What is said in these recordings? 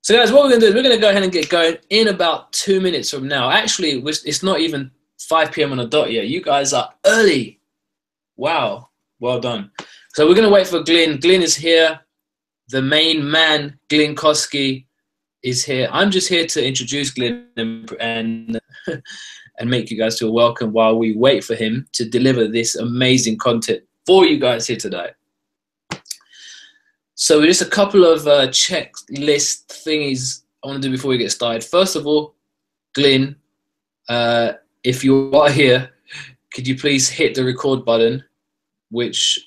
So guys, what we're going to do is we're going to go ahead and get going in about 2 minutes from now. Actually, it's not even 5 p.m. on the dot yet. You guys are early. Wow. Well done. So we're going to wait for Glyn. Glyn is here. The main man, Glyn Koski, is here. I'm just here to introduce Glyn and make you guys feel welcome while we wait for him to deliver this amazing content for you guys here today. So just a couple of checklist thingies I want to do before we get started. First of all, Glyn, if you are here, could you please hit the record button, which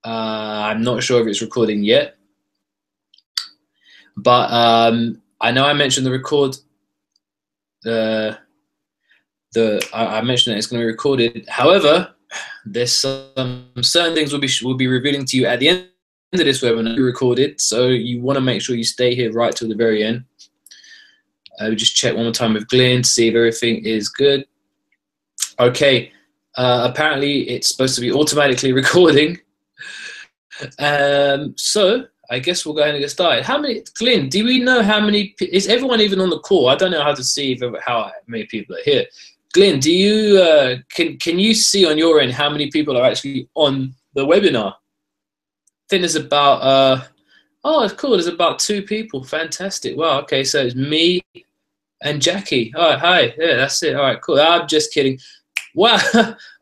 I'm not sure if it's recording yet. But I know I mentioned the record. I mentioned that it's going to be recorded. However, there's some certain things we'll be revealing to you at the end of this webinar recorded, so you want to make sure you stay here right till the very end. We just check one more time with Glyn to see if everything is good. Okay, apparently it's supposed to be automatically recording. So I guess we'll go ahead and get started. How many, Glyn, do we know how many, is everyone even on the call? I don't know how to see how many people are here. Glyn, do you, can you see on your end how many people are actually on the webinar? I think there's about, oh, it's cool, there's about 2 people. Fantastic. Wow, okay, so it's me and Jackie. All right, hi, yeah, that's it. All right, cool. I'm just kidding. Wow.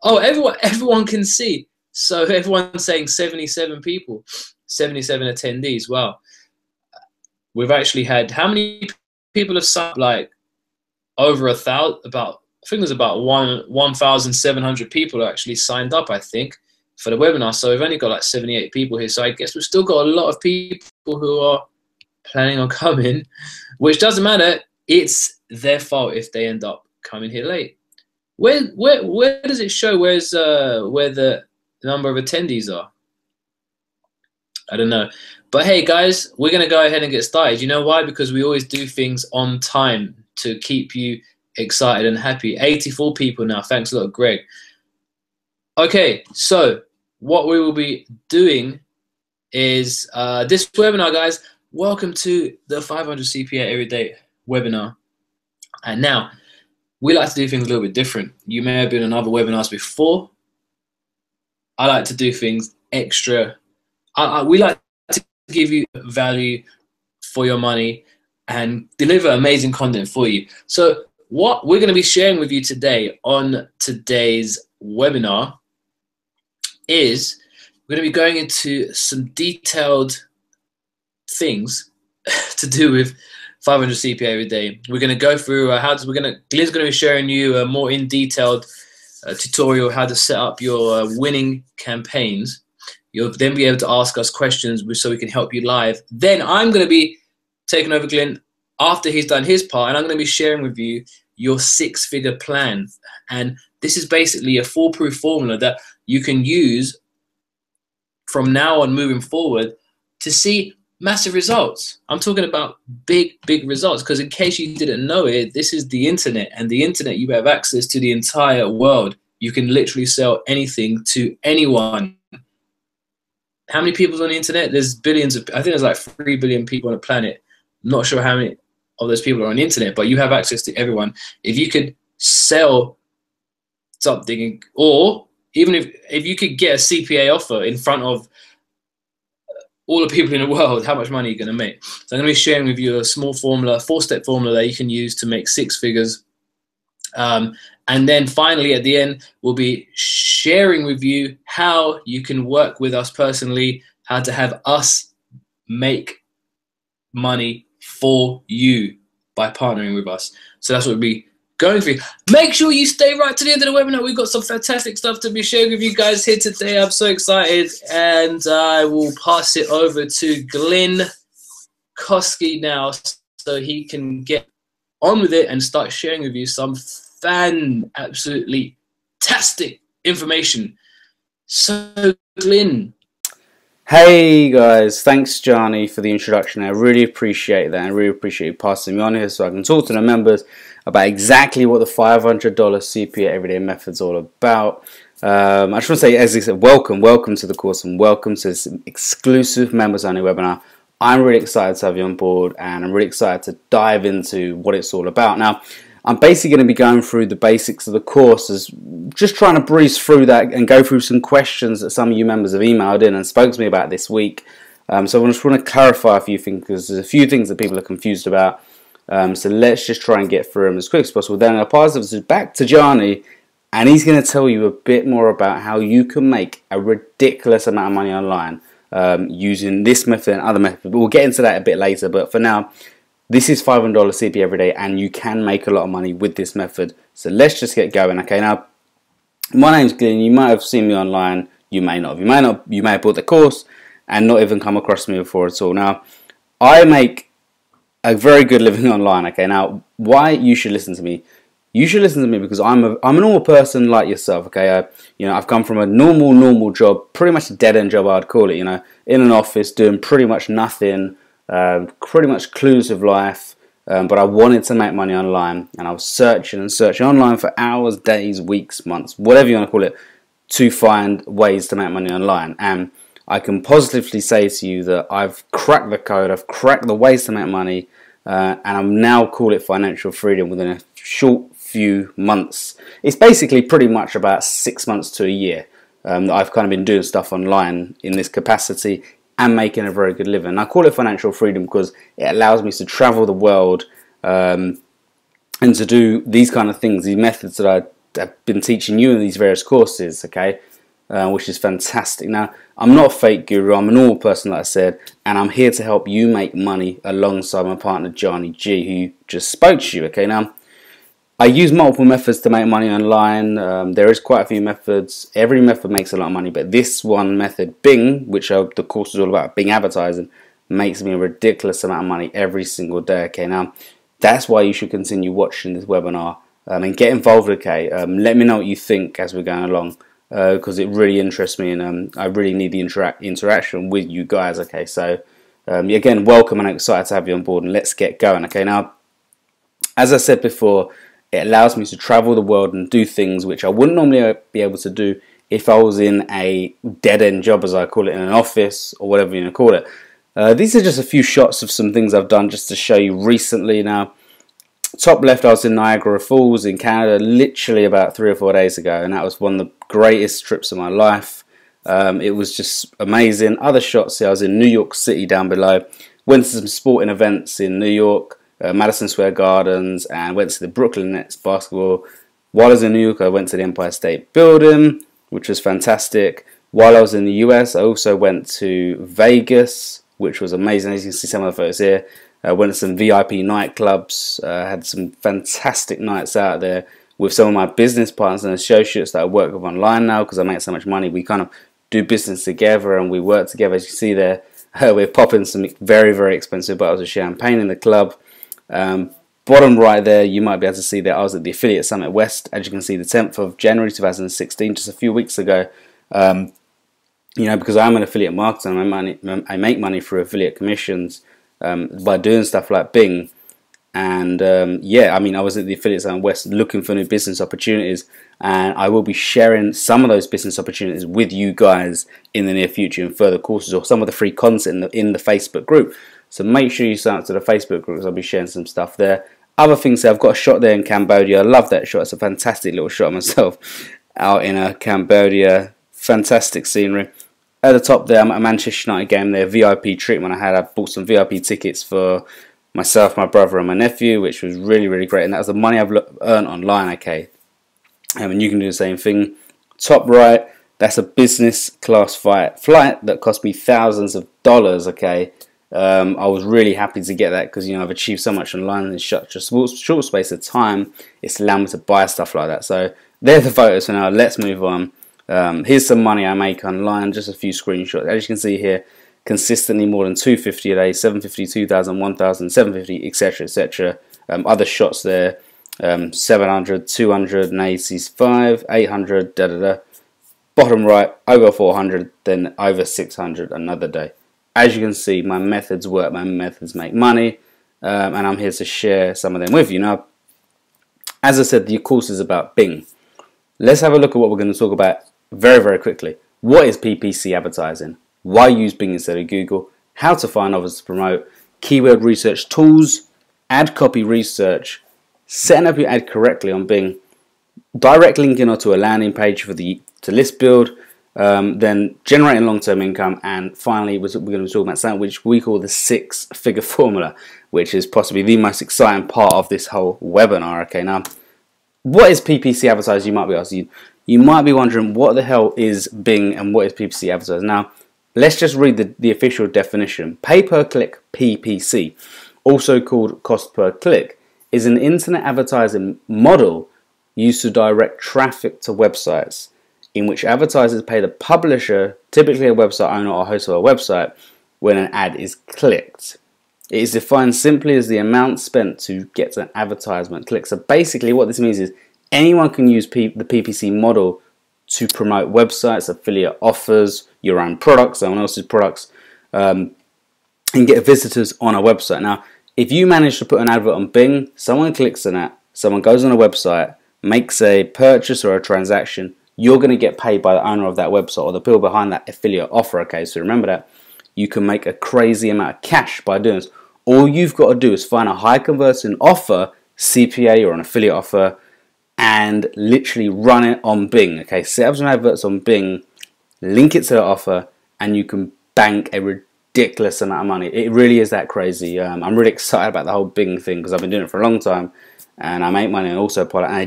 Oh, everyone can see. So everyone's saying 77 people, 77 attendees. Wow. We've actually had, how many people have signed up? Like over 1,000, about, I think there's about 1,700 people actually signed up, I think, for the webinar. So we've only got like 78 people here. So I guess we've still got a lot of people who are planning on coming, which doesn't matter. It's their fault if they end up coming here late. Where does it show where the number of attendees are? I don't know. But hey guys, we're going to go ahead and get started. You know why? Because we always do things on time to keep you excited and happy. 84 people now. Thanks a lot, Greg. Okay, so what we will be doing is this webinar, guys. Welcome to the 500 CPA Everyday webinar. And now, we like to do things a little bit different. You may have been on other webinars before. I like to do things extra. We like to give you value for your money and deliver amazing content for you. So what we're going to be sharing with you today on today's webinar is we're going to be going into some detailed things to do with 500 CPA every day. We're going to go through Glyn's going to be sharing you a more in detailed tutorial how to set up your winning campaigns. You'll then be able to ask us questions so we can help you live. Then I'm going to be taking over Glyn after he's done his part, and I'm going to be sharing with you your 6-figure plan. And this is basically a foolproof formula that you can use from now on moving forward to see massive results. I'm talking about big results, because in case you didn't know it, this is the internet, and the internet, you have access to the entire world. You can literally sell anything to anyone. How many people on the internet? There's billions of, I think there's like 3 billion people on the planet. I'm not sure how many of those people are on the internet, but you have access to everyone. If you could sell something, or even if you could get a CPA offer in front of all the people in the world, how much money are you going to make? So I'm going to be sharing with you a small formula, 4-step formula that you can use to make 6 figures. And then finally, at the end, we'll be sharing with you how you can work with us personally, how to have us make money for you by partnering with us. So that's what we'll be going through. Make sure you stay right to the end of the webinar. We've got some fantastic stuff to be sharing with you guys here today. I'm so excited, and I will pass it over to Glyn Koski now so he can get on with it and start sharing with you some absolutely fantastic information. So Glyn. Hey guys, thanks Johnny for the introduction. I really appreciate that. I really appreciate you passing me on here so I can talk to the members about exactly what the $500 CPA Everyday Method's all about. I just want to say, as I said, welcome to the course, and welcome to this exclusive members only webinar. I'm really excited to have you on board, and I'm really excited to dive into what it's all about. Now, I'm basically going to be going through the basics of the course, as just trying to breeze through that and go through some questions that some of you members have emailed in and spoke to me about this week. So I just want to clarify a few things, because there's a few things that people are confused about. So let's just try and get through them as quick as possible. Then I'll pass it back to Johnny, and he's going to tell you a bit more about how you can make a ridiculous amount of money online using this method and other methods. But we'll get into that a bit later. But for now, this is $500 CP every day, and you can make a lot of money with this method. So let's just get going. Okay, now my name's Glenn. You might have seen me online. You may not. You may have bought the course and not even come across me before at all. Now, I make a very good living online. Okay, now why you should listen to me? You should listen to me because I'm a normal person like yourself. Okay, you know, I've come from a normal job, pretty much a dead end job, I'd call it. You know, in an office doing pretty much nothing, pretty much clueless of life. But I wanted to make money online, and I was searching and searching online for hours, days, weeks, months, whatever you want to call it, to find ways to make money online. And I can positively say to you that I've cracked the code, I've cracked the ways to make money, and I'm now call it financial freedom within a short few months. It's basically pretty much about 6 months to a year that I've kind of been doing stuff online in this capacity and making a very good living. And I call it financial freedom because it allows me to travel the world and to do these kind of things, these methods that I've been teaching you in these various courses, okay? Which is fantastic. Now, I'm not a fake guru, I'm a normal person, like I said, and I'm here to help you make money alongside my partner Johnny G, who just spoke to you. Okay, now I use multiple methods to make money online. There is quite a few methods. Every method makes a lot of money, but this one method, Bing, which the course is all about, Bing advertising, makes me a ridiculous amount of money every single day. Okay, now that's why you should continue watching this webinar and get involved. Okay, let me know what you think as we're going along. Because it really interests me, and I really need the interaction with you guys. Okay, so again, welcome, and I'm excited to have you on board, and let's get going. Okay, now, as I said before, it allows me to travel the world and do things which I wouldn't normally be able to do if I was in a dead-end job, as I call it, in an office or whatever you want to call it. These are just a few shots of some things I've done just to show you recently. Now, top left, I was in Niagara Falls in Canada literally about 3 or 4 days ago, and that was one of the greatest trips of my life. It was just amazing. Other shots here, I was in New York City down below, went to some sporting events in New York, Madison Square Gardens, and went to the Brooklyn Nets basketball. While I was in New York, I went to the Empire State Building, which was fantastic. While I was in the US, I also went to Vegas, which was amazing. As you can see some of the photos here. I went to some VIP nightclubs, had some fantastic nights out there with some of my business partners and associates that I work with online now because I make so much money. We kind of do business together and we work together. As you see there, we're popping some very, very expensive bottles of champagne in the club. Bottom right there, you might be able to see that I was at the Affiliate Summit West, as you can see, the 10th of January 2016, just a few weeks ago. You know, because I'm an affiliate marketer and I make money through affiliate commissions. By doing stuff like Bing, and yeah, I mean, I was at the Affiliate Summit West looking for new business opportunities, and I will be sharing some of those business opportunities with you guys in the near future in further courses, or some of the free content in the Facebook group. So make sure you sign up to the Facebook group, because I'll be sharing some stuff there. Other things there, I've got a shot there in Cambodia. I love that shot. It's a fantastic little shot of myself out in Cambodia. Fantastic scenery. At the top there, I'm at a Manchester United game there, VIP treatment I had. I bought some VIP tickets for myself, my brother and my nephew, which was really, really great. And that was the money I've earned online, okay. And you can do the same thing. Top right, that's a business class flight that cost me thousands of dollars, okay. I was really happy to get that because, you know, I've achieved so much online in such a short space of time. It's allowed me to buy stuff like that. So there's the photos for now. Let's move on. Here's some money I make online, just a few screenshots. As you can see here, consistently more than $250 a day, $750, $2,000, $1,000, $750, etc., etc. Other shots there, 700, 285, 800, da da da. Bottom right, over 400, then over 600 another day. As you can see, my methods work, my methods make money, and I'm here to share some of them with you. Now, as I said, the course is about Bing. Let's have a look at what we're going to talk about very, very quickly. What is PPC advertising? Why use Bing instead of Google? how to find offers to promote, keyword research tools, ad copy research, setting up your ad correctly on Bing, direct linking onto a landing page for the list build, then generating long-term income, and finally we're going to talk about something which we call the 6-figure formula, which is possibly the most exciting part of this whole webinar. Okay, now what is PPC advertising? You might be asking. You might be wondering what the hell is Bing and what is PPC advertising. Now let's just read the official definition. Pay per click PPC, also called cost per click, is an internet advertising model used to direct traffic to websites, in which advertisers pay the publisher, typically a website owner or host of a website, when an ad is clicked. It is defined simply as the amount spent to get an advertisement clicked. So basically what this means is anyone can use the PPC model to promote websites, affiliate offers, your own products, someone else's products, and get visitors on a website. Now, if you manage to put an advert on Bing, someone clicks on that, someone goes on a website, makes a purchase or a transaction, you're going to get paid by the owner of that website or the people behind that affiliate offer. Okay, so remember that. You can make a crazy amount of cash by doing this. All you've got to do is find a high converting offer, CPA or an affiliate offer, and literally run it on Bing. Okay, set up some adverts on Bing, link it to the offer, and you can bank a ridiculous amount of money. It really is that crazy. I'm really excited about the whole Bing thing because I've been doing it for a long time, and I make money and also I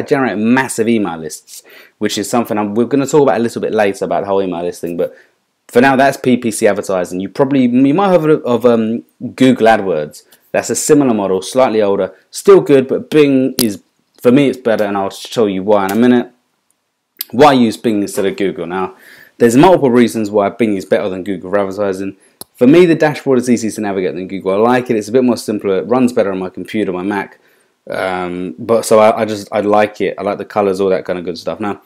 generate massive email lists, which is something we're going to talk about a little bit later about the whole email list thing. But for now, that's PPC advertising. You might have heard of Google AdWords. That's a similar model, slightly older, still good, but Bing is, for me, it's better, and I'll show you why in a minute. Why use Bing instead of Google? Now, there's multiple reasons why Bing is better than Google for advertising. For me, the dashboard is easier to navigate than Google. I like it. It's a bit more simpler. It runs better on my computer, my Mac. But so I like it. I like the colors, all that kind of good stuff. Now,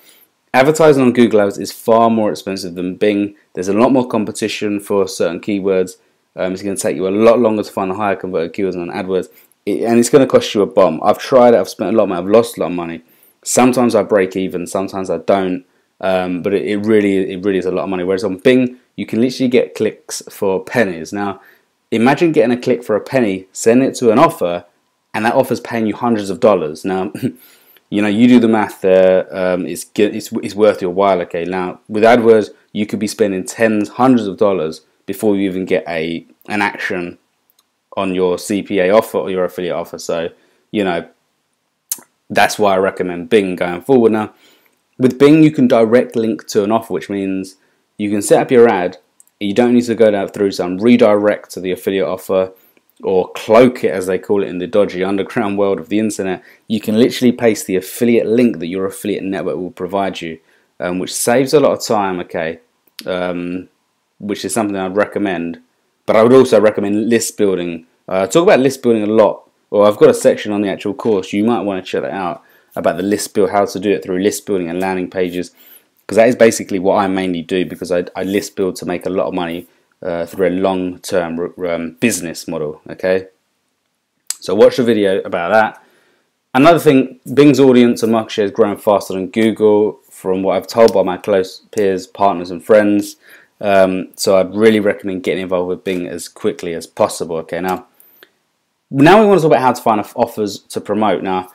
advertising on Google Ads is far more expensive than Bing. There's a lot more competition for certain keywords. It's going to take you a lot longer to find the higher converted keywords on AdWords, and it's going to cost you a bomb. I've tried it. I've spent a lot of money. I've lost a lot of money. Sometimes I break even. Sometimes I don't. But it really is a lot of money. Whereas on Bing, you can literally get clicks for pennies. Now, imagine getting a click for a penny, send it to an offer, and that offer's paying you hundreds of dollars. Now, you know, you do the math there. It's worth your while. Okay. Now, with AdWords, you could be spending tens, hundreds of dollars before you even get an action on your CPA offer or your affiliate offer. So, you know, that's why I recommend Bing going forward. Now, with Bing, you can direct link to an offer, which means you can set up your ad. You don't need to go down through some redirect to the affiliate offer or cloak it, as they call it in the dodgy underground world of the internet. You can literally paste the affiliate link that your affiliate network will provide you, which saves a lot of time, okay, which is something I'd recommend. But I would also recommend list building. I talk about list building a lot, or I've got a section on the actual course. You might want to check that out, about the list build, how to do it through list building and landing pages, because that is basically what I mainly do, because I list build to make a lot of money through a long-term business model. Okay, so watch the video about that. Another thing, Bing's audience and market share is growing faster than Google, from what I've told by my close peers, partners, and friends. So I'd really recommend getting involved with Bing as quickly as possible. Okay, now we want to talk about how to find offers to promote. Now,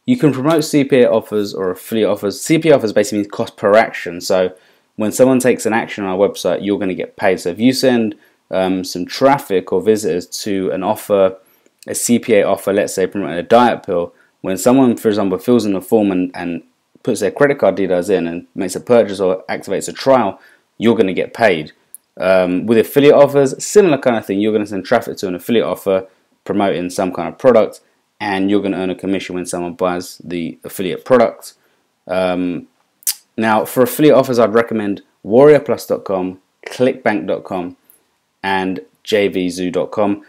you can promote CPA offers or affiliate offers. CPA offers basically means cost per action. So when someone takes an action on our website, you're going to get paid. So if you send some traffic or visitors to an offer, a CPA offer, let's say promoting a diet pill, when someone, for example, fills in the form and puts their credit card details in and makes a purchase or activates a trial, you're going to get paid. With affiliate offers, similar kind of thing. You're going to send traffic to an affiliate offer promoting some kind of product, and you're going to earn a commission when someone buys the affiliate product. Now, for affiliate offers, I'd recommend warriorplus.com, clickbank.com, and jvzoo.com.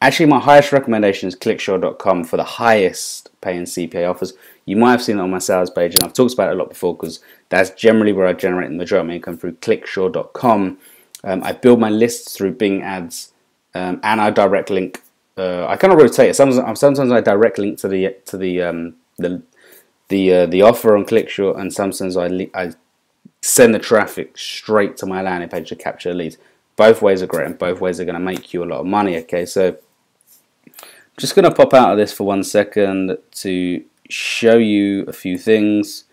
Actually, my highest recommendation is clicksure.com for the highest paying CPA offers. You might have seen it on my sales page, and I've talked about it a lot before, because that's generally where I generate the majority of my income, through clicksure.com. I build my lists through Bing ads, and I direct link. I kind of rotate it. Sometimes I direct link to the offer on ClickSure, and sometimes I send the traffic straight to my landing page to capture leads. Both ways are great, and both ways are going to make you a lot of money. Okay, so I'm just going to pop out of this for 1 second to show you a few things.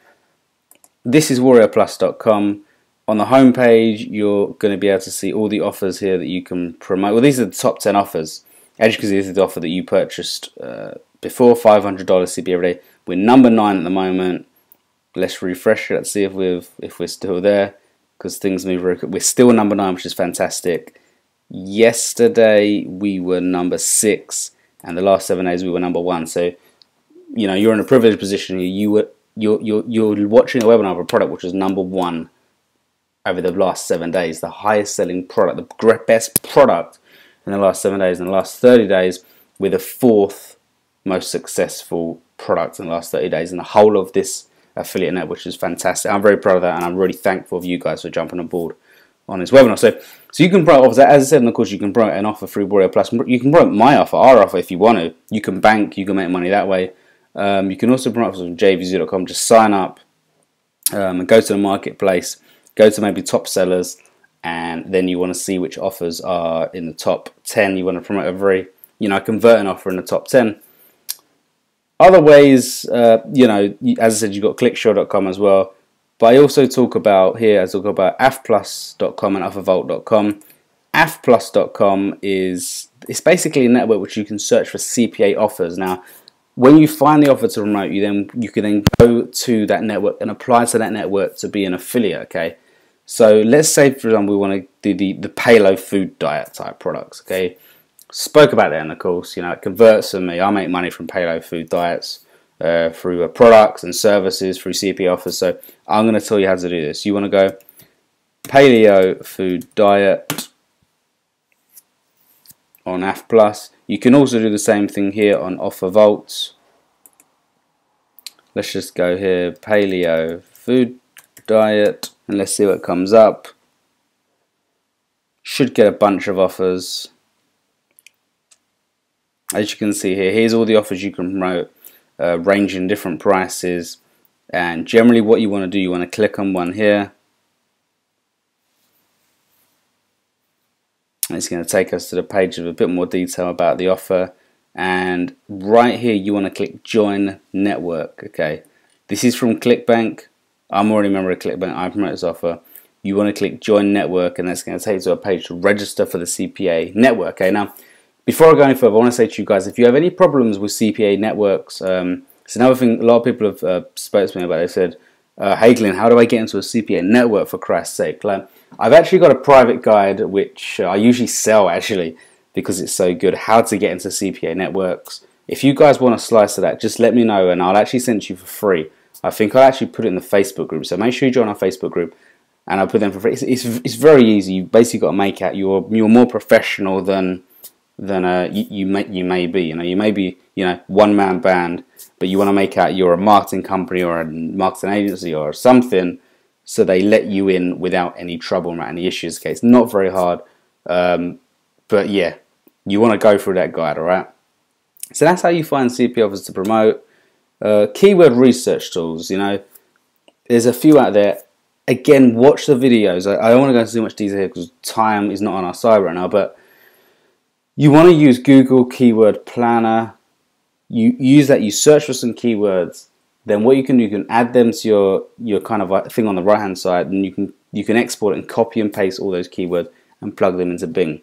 This is warriorplus.com. On the home page, you're going to be able to see all the offers here that you can promote. Well, these are the top 10 offers. As you can see, this is the offer that you purchased before, $500 CPA every day. We're number 9 at the moment. Let's refresh it. Let's see if we're still there, because things move very quick. We're still number 9, which is fantastic. Yesterday we were number 6, and the last 7 days we were number 1. So, you know, you're in a privileged position. You're watching a webinar of a product which is number 1 over the last 7 days, the highest selling product, the best product in the last 7 days. In the last 30 days, we're the 4th most successful product in the last 30 days in the whole of this affiliate net, which is fantastic. I'm very proud of that, and I'm really thankful of you guys for jumping on board on this webinar. So you can promote offers, as I said, and of course you can promote an offer through Warrior Plus. You can promote my offer, our offer, if you want to. You can bank, you can make money that way. You can also promote offers on jvz.com. Just sign up and go to the marketplace, go to maybe top sellers, and then you want to see which offers are in the top 10. You want to promote a very, convert an offer in the top 10. Other ways, as I said, you've got clicksure.com as well. But I also talk about here, I talk about afplus.com and offervault.com. afplus.com it's basically a network which you can search for CPA offers. Now, when you find the offer to promote, you can then go to that network and apply to that network to be an affiliate. Okay, so let's say, for example, we want to do the paleo food diet type products. Okay, spoke about that in the course. It converts for me. I make money from paleo food diets through products and services, through CPA offers. So I'm going to tell you how to do this. You want to go paleo food diet on AFPlus. You can also do the same thing here on OfferVault. Let's just go here, paleo food diet, and let's see what comes up. Should get a bunch of offers. As you can see here, here's all the offers you can promote, ranging different prices. And generally what you want to do, you want to click on one here. And it's going to take us to the page with a bit more detail about the offer. And right here you want to click Join Network. Okay, this is from ClickBank. I'm already a member of ClickBank. I promote this offer. You want to click Join Network, and that's going to take you to a page to register for the CPA network. Okay, now before I go any further, I want to say to you guys, if you have any problems with CPA networks, it's another thing a lot of people have spoken to me about. They said, hey Glenn, how do I get into a CPA network, for Christ's sake? Like, I've actually got a private guide which I usually sell actually because it's so good, how to get into CPA networks. If you guys want a slice of that, just let me know and I'll actually send you for free. I think I'll actually put it in the Facebook group, so make sure you join our Facebook group and I'll put them for free. It's very easy. You basically got to make out you're more professional than you may be. You may be one-man band, but you want to make out you're a marketing company or a marketing agency or something, so they let you in without any trouble or any issues. Okay, it's not very hard, but yeah, you want to go through that guide, all right? So that's how you find CPA offers to promote. Keyword research tools, there's a few out there. Again, watch the videos. I don't want to go into too much detail here because time is not on our side right now, but you want to use Google Keyword Planner. You use that, you search for some keywords, then what you can do, you can add them to your kind of thing on the right hand side, and you can export it and copy and paste all those keywords and plug them into Bing.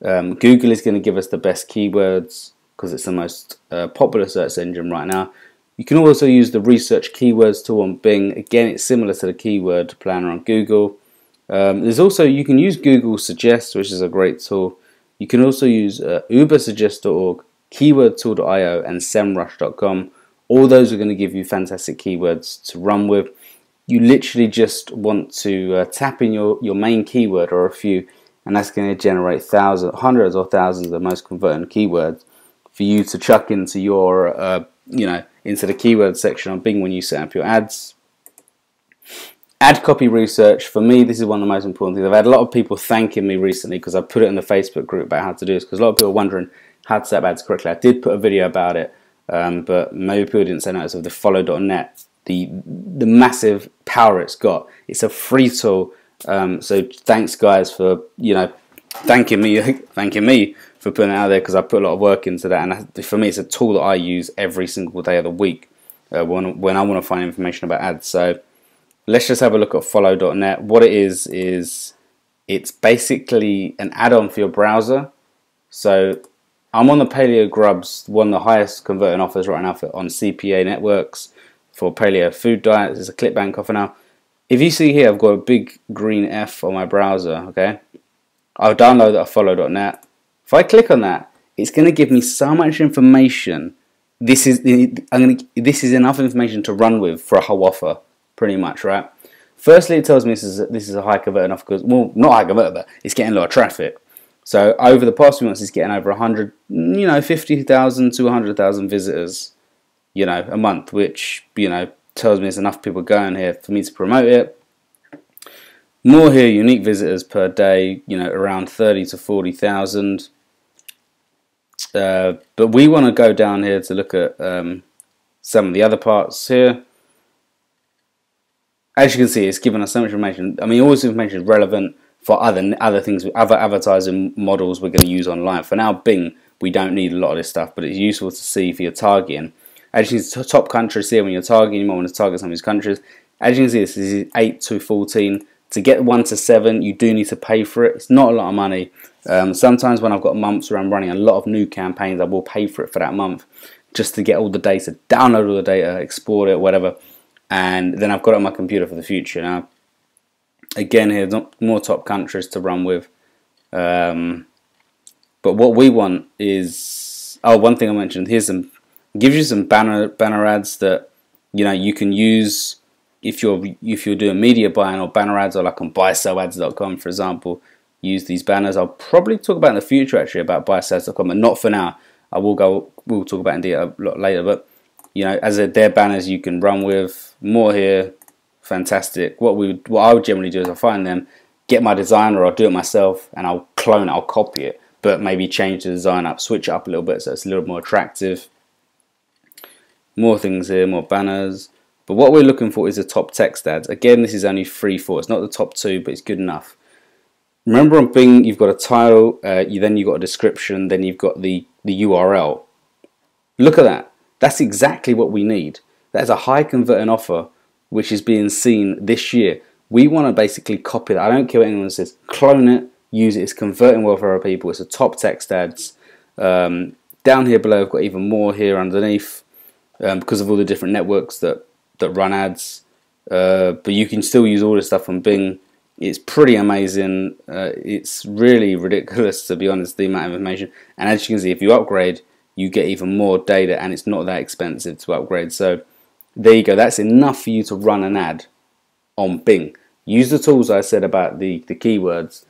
Google is going to give us the best keywords because it's the most popular search engine right now. You can also use the research keywords tool on Bing. Again, it's similar to the keyword planner on Google. There's also, you can use Google Suggest, which is a great tool. You can also use ubersuggest.org, keywordtool.io, and semrush.com. All those are going to give you fantastic keywords to run with. You literally just want to tap in your main keyword or a few, and that's going to generate hundreds or thousands of the most converting keywords for you to chuck into your, into the keyword section on Bing when you set up your ads. Ad copy research, for me, this is one of the most important things. I've had a lot of people thanking me recently because I put it in the Facebook group about how to do this, because a lot of people are wondering how to set up ads correctly. I did put a video about it, but maybe people didn't say notice of the follow.net, the massive power it's got. It's a free tool, so thanks guys for thanking me for putting it out there, because I put a lot of work into that, and for me it's a tool that I use every single day of the week when I want to find information about ads. So let's just have a look at follow.net. What it is it's basically an add-on for your browser. So I'm on the Paleo Grubs, one of the highest converting offers right now on CPA networks for paleo food diets. It's a ClickBank offer now. If you see here, I've got a big green F on my browser, okay? I'll download that follow.net. If I click on that, it's going to give me so much information. This is enough information to run with for a whole offer, pretty much, right? Firstly, it tells me this is a high converting offer, because, well, not high converting, but it's getting a lot of traffic. So over the past few months, it's getting over 100, 50,000 to 100,000 visitors, a month, which, tells me there's enough people going here for me to promote it. More here, unique visitors per day, around 30 to 40,000. But we want to go down here to look at some of the other parts here. As you can see, it's given us so much information. I mean, all this information is relevant for other things, other advertising models we're going to use online. For now, Bing, we don't need a lot of this stuff, but it's useful to see for your targeting. As you can see, top countries here, when you're targeting, you might want to target some of these countries. As you can see, this is 8 to 14. To get 1 to 7, you do need to pay for it. It's not a lot of money. Sometimes when I've got months where I'm running a lot of new campaigns, I will pay for it for that month, just to get all the data, download all the data, export it, whatever. And then I've got it on my computer for the future. Now, again, here's more top countries to run with. But what we want is, one thing I mentioned, gives you some banner ads that you can use if you're doing media buying or banner ads, or like on buyselads.com, for example. Use these banners. I'll probably talk about in the future actually about buyselads.com, but not for now. We'll talk about it in detail a lot later. But as they're banners you can run with. More here, fantastic. What I would generally do is I'll find them, get my design, or I'll do it myself, and I'll clone it, I'll copy it, but maybe change the design up, switch it up a little bit so it's a little more attractive. More things here, more banners. But what we're looking for is the top text ads. Again, this is only 3, 4. It's not the top 2, but it's good enough. Remember on Bing, you've got a title, then you've got a description, then you've got the URL. Look at that. That's exactly what we need. That's a high converting offer which is being seen this year. We want to basically copy that. I don't care what anyone says. Clone it, use it. It's converting well for our people. It's a top text ads. Down here below, I've got even more here underneath because of all the different networks that run ads. But you can still use all this stuff on Bing. It's pretty amazing. It's really ridiculous, to be honest, the amount of information. And as you can see, if you upgrade, you get even more data, and it's not that expensive to upgrade. So there you go. That's enough for you to run an ad on Bing. Use the tools I said about the keywords.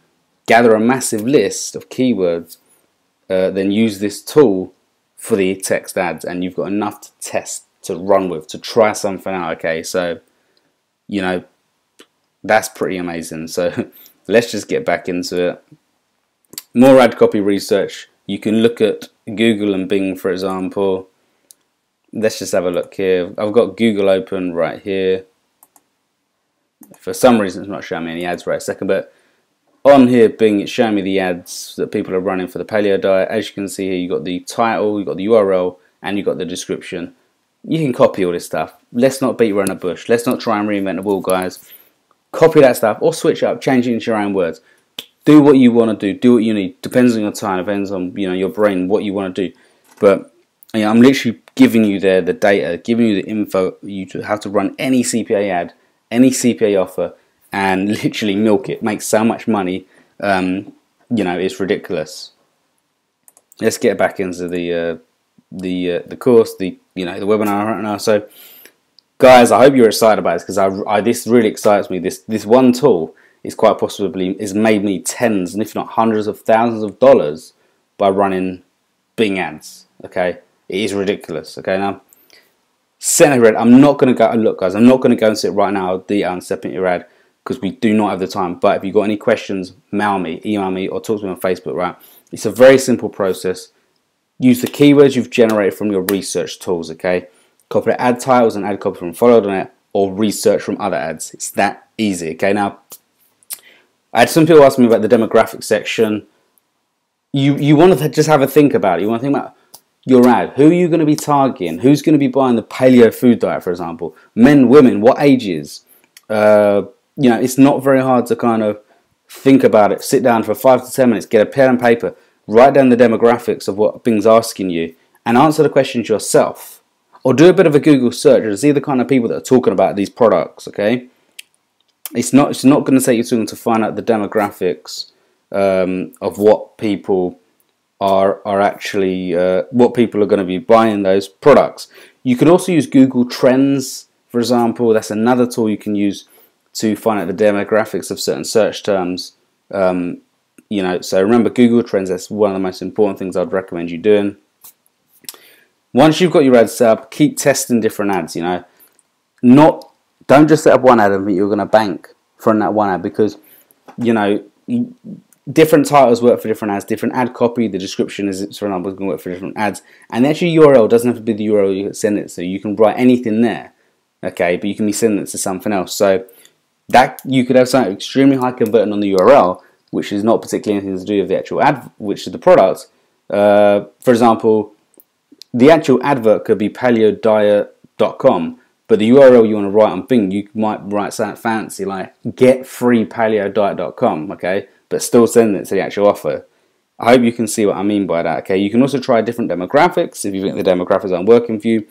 Gather a massive list of keywords. Then use this tool for the text ads, and you've got enough to test, to run with, to try something out. Okay, so that's pretty amazing. So let's just get back into it. More ad copy research. You can look at Google and Bing, for example. Let's just have a look here. I've got Google open right here. For some reason it's not showing me any ads right a second, but on here Bing, it's showing me the ads that people are running for the paleo diet. As you can see here, you've got the title, you've got the URL, and you've got the description. You can copy all this stuff. Let's not beat around the bush. Let's not try and reinvent the wheel, guys. Copy that stuff or switch it up, change it into your own words. Do what you want to do. Do what you need. Depends on your time. Depends on your brain, what you want to do. But I'm literally giving you there the data, giving you the info. You have to run any CPA ad, any CPA offer, and literally milk it. Make so much money. It's ridiculous. Let's get back into the course, the webinar right now. So, guys, I hope you're excited about this, because this really excites me. This one tool is quite possibly has made me tens and if not hundreds of thousands of dollars by running Bing ads. Okay, it is ridiculous. Okay, now set red. I'm not going to go. Look, guys, I'm not going to go and sit right now and step into your ad, because we do not have the time. But if you've got any questions, mail me, email me, or talk to me on Facebook. Right, it's a very simple process. Use the keywords you've generated from your research tools. Okay, copy ad titles and ad copy from follow.net, or research from other ads. It's that easy. Okay, now I had some people ask me about the demographic section. You want to just have a think about it. You want to think about your ad. Who are you going to be targeting? Who's going to be buying the paleo food diet, for example? Men, women, what ages? You know, it's not very hard to kind of think about it. Sit down for 5 to 10 minutes, get a pen and paper, write down the demographics of what Bing's asking you, and answer the questions yourself. Or do a bit of a Google search and see the kind of people that are talking about these products, okay? It's not going to take you too long to find out the demographics of what people are actually, what people are going to be buying those products. You can also use Google Trends, for example. That's another tool you can use to find out the demographics of certain search terms. You know, so remember Google Trends, that's one of the most important things I'd recommend you doing. Once you've got your ads set up, keep testing different ads, you know. Don't just set up one ad and think you're going to bank from that one ad, because, you know, different titles work for different ads, different ad copy, the description is, for example, going to work for different ads, and the actual URL doesn't have to be the URL you send it to. You can write anything there, okay, but you can be sending it to something else. So that you could have something extremely high converting on the URL, which is not particularly anything to do with the actual ad, which is the product. For example, the actual advert could be paleodiet.com, but the URL you want to write on Bing, you might write something fancy like getfreepaleodiet.com, okay, but still send it to the actual offer. I hope you can see what I mean by that, okay. You can also try different demographics if you think the demographics aren't working for you.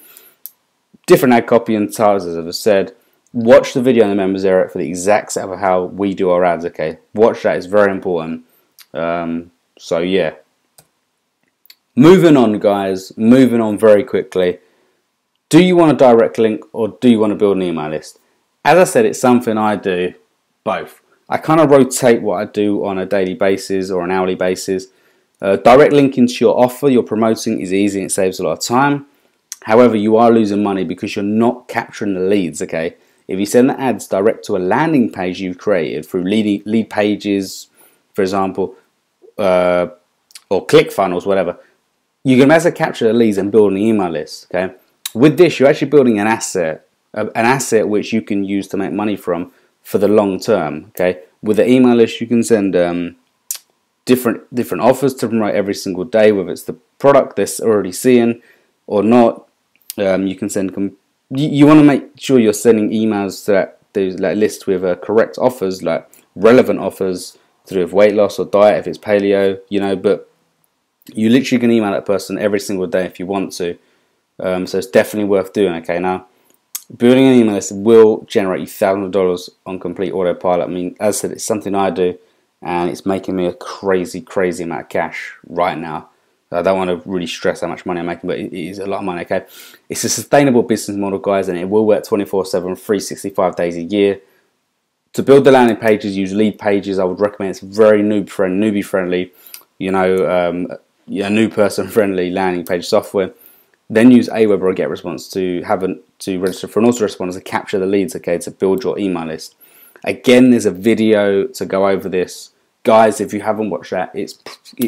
Different ad copy and titles, as I've said. Watch the video in the members area for the exact set of how we do our ads, okay. Watch that, it's very important. So yeah. Moving on, guys, moving on very quickly. Do you want a direct link or do you want to build an email list? As I said, it's something I do both. I kind of rotate what I do on a daily basis or an hourly basis. Direct linking to your offer you're promoting is easy and it saves a lot of time. However, you are losing money because you're not capturing the leads, okay? If you send the ads direct to a landing page you've created through lead pages, for example, or ClickFunnels, whatever, you can better capture the leads and build an email list, okay? With this, you're actually building an asset which you can use to make money from for the long term, okay? With the email list, you can send different offers to promote every single day, whether it's the product they're already seeing or not. You can send. You want to make sure you're sending emails to that list with correct offers, like relevant offers to do with weight loss or diet if it's paleo, you know. But you literally can email that person every single day if you want to. So it's definitely worth doing. Okay, now building an email list will generate you thousands of dollars on complete autopilot. I mean, as I said, it's something I do, and it's making me a crazy amount of cash right now. I don't want to really stress how much money I'm making, but it is a lot of money, okay? It's a sustainable business model, guys, and it will work 24/7, 365 days a year. To build the landing pages, use lead pages. I would recommend it's very newbie friendly, you know, new person friendly landing page software. Then use Aweber or GetResponse to register for an autoresponder to capture the leads, okay, to build your email list. Again, there's a video to go over this. Guys, if you haven't watched that, it's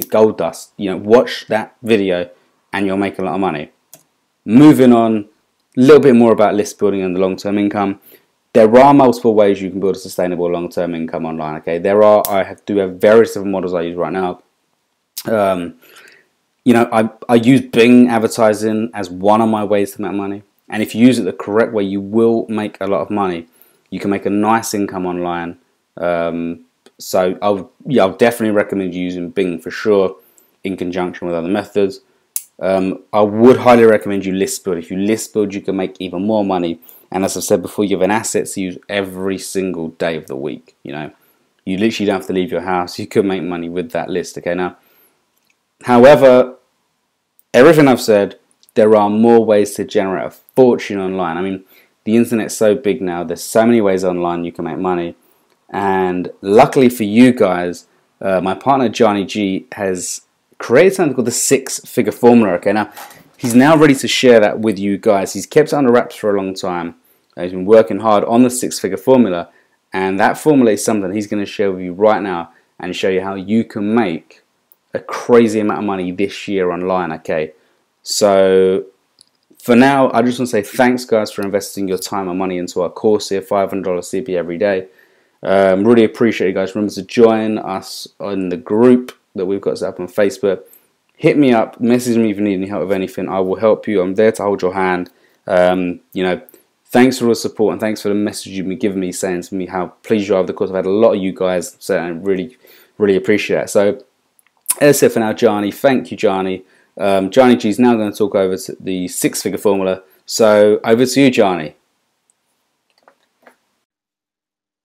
gold dust. You know, watch that video and you'll make a lot of money. Moving on, a little bit more about list building and the long-term income. There are multiple ways you can build a sustainable long-term income online, okay? I do have various different models I use right now. You know, I use Bing advertising as one of my ways to make money. And if you use it the correct way, you will make a lot of money. You can make a nice income online. So I'll definitely recommend using Bing for sure in conjunction with other methods. I would highly recommend you list build. If you list build, you can make even more money. And as I've said before, you have an asset to use every single day of the week. You know, you literally don't have to leave your house. You could make money with that list. Okay, now, however, everything I've said, there are more ways to generate a fortune online. I mean, the internet's so big now. There's so many ways online you can make money. And luckily for you guys, my partner Johnny G has created something called the 6-figure formula. Okay, now he's now ready to share that with you guys. He's kept it under wraps for a long time. He's been working hard on the 6-figure formula, and that formula is something he's going to share with you right now and show you how you can make a crazy amount of money this year online. Okay, so for now, I just want to say thanks, guys, for investing your time and money into our course here, $500 CP every day. Really appreciate you guys. Remember to join us on the group that we've got set up on Facebook. Hit me up, message me if you need any help with anything. I will help you. I'm there to hold your hand. You know, thanks for all the support and thanks for the message you've been giving me, saying to me how pleased you are. Of course, I've had a lot of you guys, so I really appreciate that. So that's it for now, Johnny. Thank you, Johnny. Johnny G is now going to talk over to the six-figure formula. So over to you, Johnny.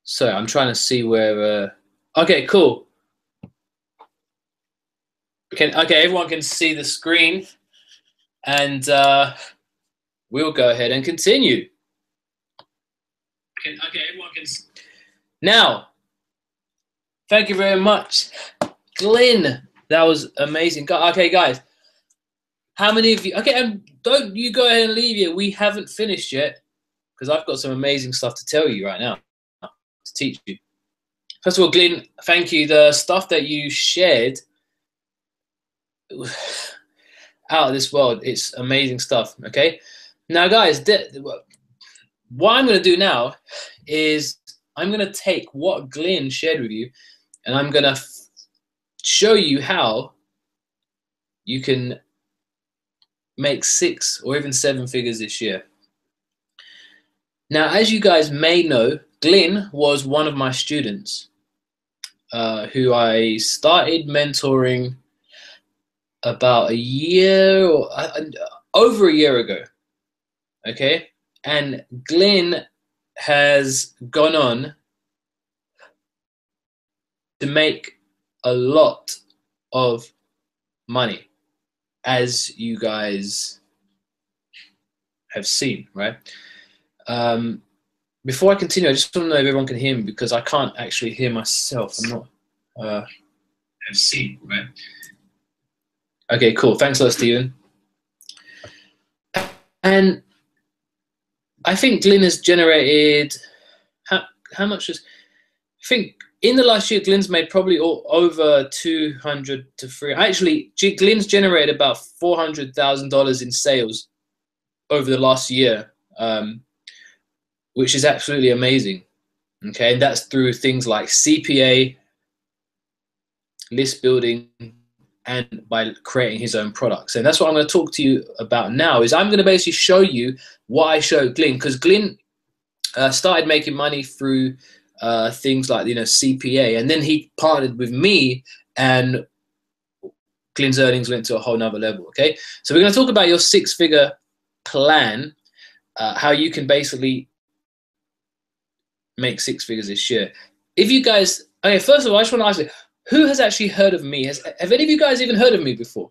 So I'm trying to see where. Okay, cool. Okay, everyone can see the screen, and we'll go ahead and continue. Okay, everyone can. Now, thank you very much, Glenn. That was amazing. Okay, guys, how many of you? Okay, and don't you go ahead and leave yet. We haven't finished yet because I've got some amazing stuff to tell you right now, to teach you. First of all, Glenn, thank you. The stuff that you shared, out of this world. It's amazing stuff. Okay, now guys, what I'm going to do now is I'm going to take what Glenn shared with you and I'm going to show you how you can make 6 or even 7 figures this year. Now, as you guys may know, Glenn was one of my students who I started mentoring about a year or over a year ago. Okay, and Glenn has gone on to make a lot of money, as you guys have seen, right? Before I continue, I just want to know if everyone can hear me because I can't actually hear myself. I'm not have seen, right? Okay, cool. Thanks a lot, Stephen. And I think Glenn has generated how much is? I think in the last year, Glenn's made probably over 200 to 300. Actually, Glenn's generated about $400,000 in sales over the last year, which is absolutely amazing. Okay, and that's through things like CPA, list building, and by creating his own products. And that's what I'm going to talk to you about now. Is I'm going to basically show you what I showed Glenn, because Glenn started making money through things like, you know, CPA, and then he partnered with me, and Glenn's earnings went to a whole nother level. Okay, so we're going to talk about your 6-figure plan, how you can basically make 6 figures this year. If you guys, okay, first of all, I just want to ask you, who has actually heard of me? Have any of you guys even heard of me before?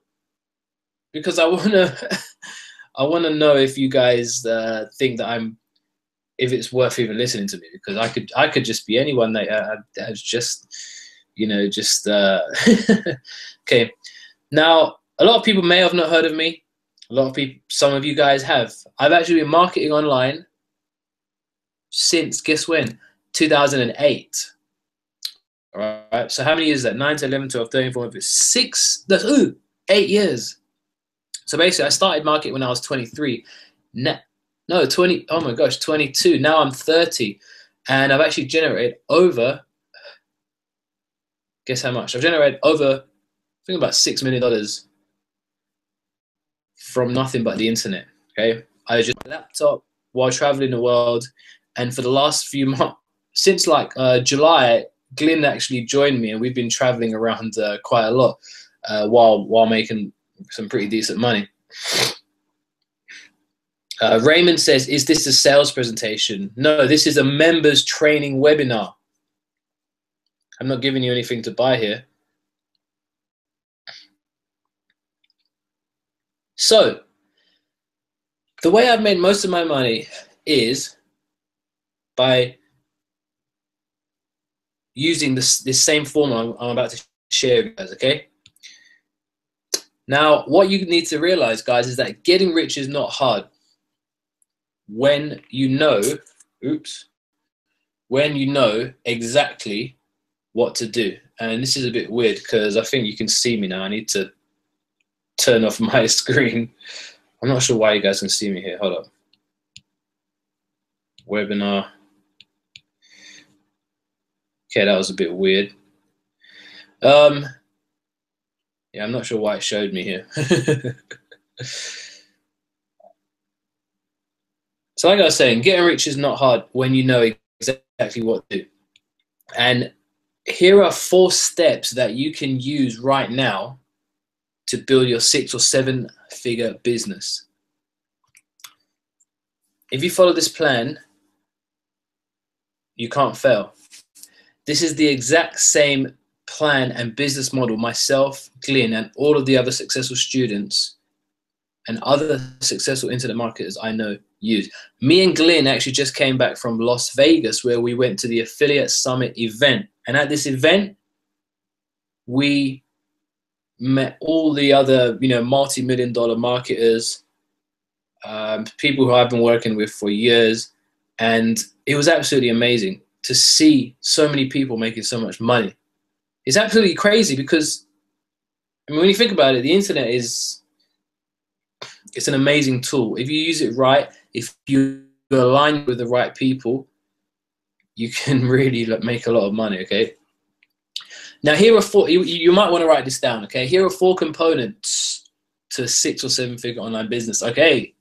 Because I want to know if you guys think that if it's worth even listening to me, because I could just be anyone that has just, you know, just okay. Now, a lot of people may have not heard of me. A lot of people, some of you guys have. I've actually been marketing online since, guess when? 2008. All right. So how many years is that? 9 to 11, 12, 13, 14, 6. That's 8 years. So basically, I started marketing when I was 23. No, 20. Oh my gosh, 22. Now I'm 30, and I've actually generated over. Guess how much? I've generated over, I think, about $6 million from nothing but the internet. Okay, I just had a laptop while traveling the world, and for the last few months, since like July, Glenn actually joined me, and we've been traveling around quite a lot while making some pretty decent money. Raymond says, is this a sales presentation? No, this is a members training webinar. I'm not giving you anything to buy here. So the way I've made most of my money is by using this same formula I'm about to share with you guys, okay? Now, what you need to realize, guys, is that getting rich is not hard when you know, when you know exactly what to do. And this is a bit weird because I think you can see me now. I need to turn off my screen. I'm not sure why you guys can see me here. Hold up. Webinar. Okay, that was a bit weird. Yeah, I'm not sure why it showed me here. So like I was saying, getting rich is not hard when you know exactly what to do. And here are 4 steps that you can use right now to build your 6 or 7 figure business. If you follow this plan, you can't fail. This is the exact same plan and business model myself, Glyn, and all of the other successful students and other successful internet marketers I know use. Me and Glyn actually just came back from Las Vegas, where we went to the Affiliate Summit event. And at this event, we met all the other, multi-million-dollar marketers, people who I've been working with for years. And it was absolutely amazing to see so many people making so much money. It's absolutely crazy because, when you think about it, the internet it's an amazing tool. If you use it right, if you align with the right people, you can really make a lot of money, okay? Now, here are 4, you might want to write this down, okay? Here are 4 components to 6 or 7 figure online business, okay?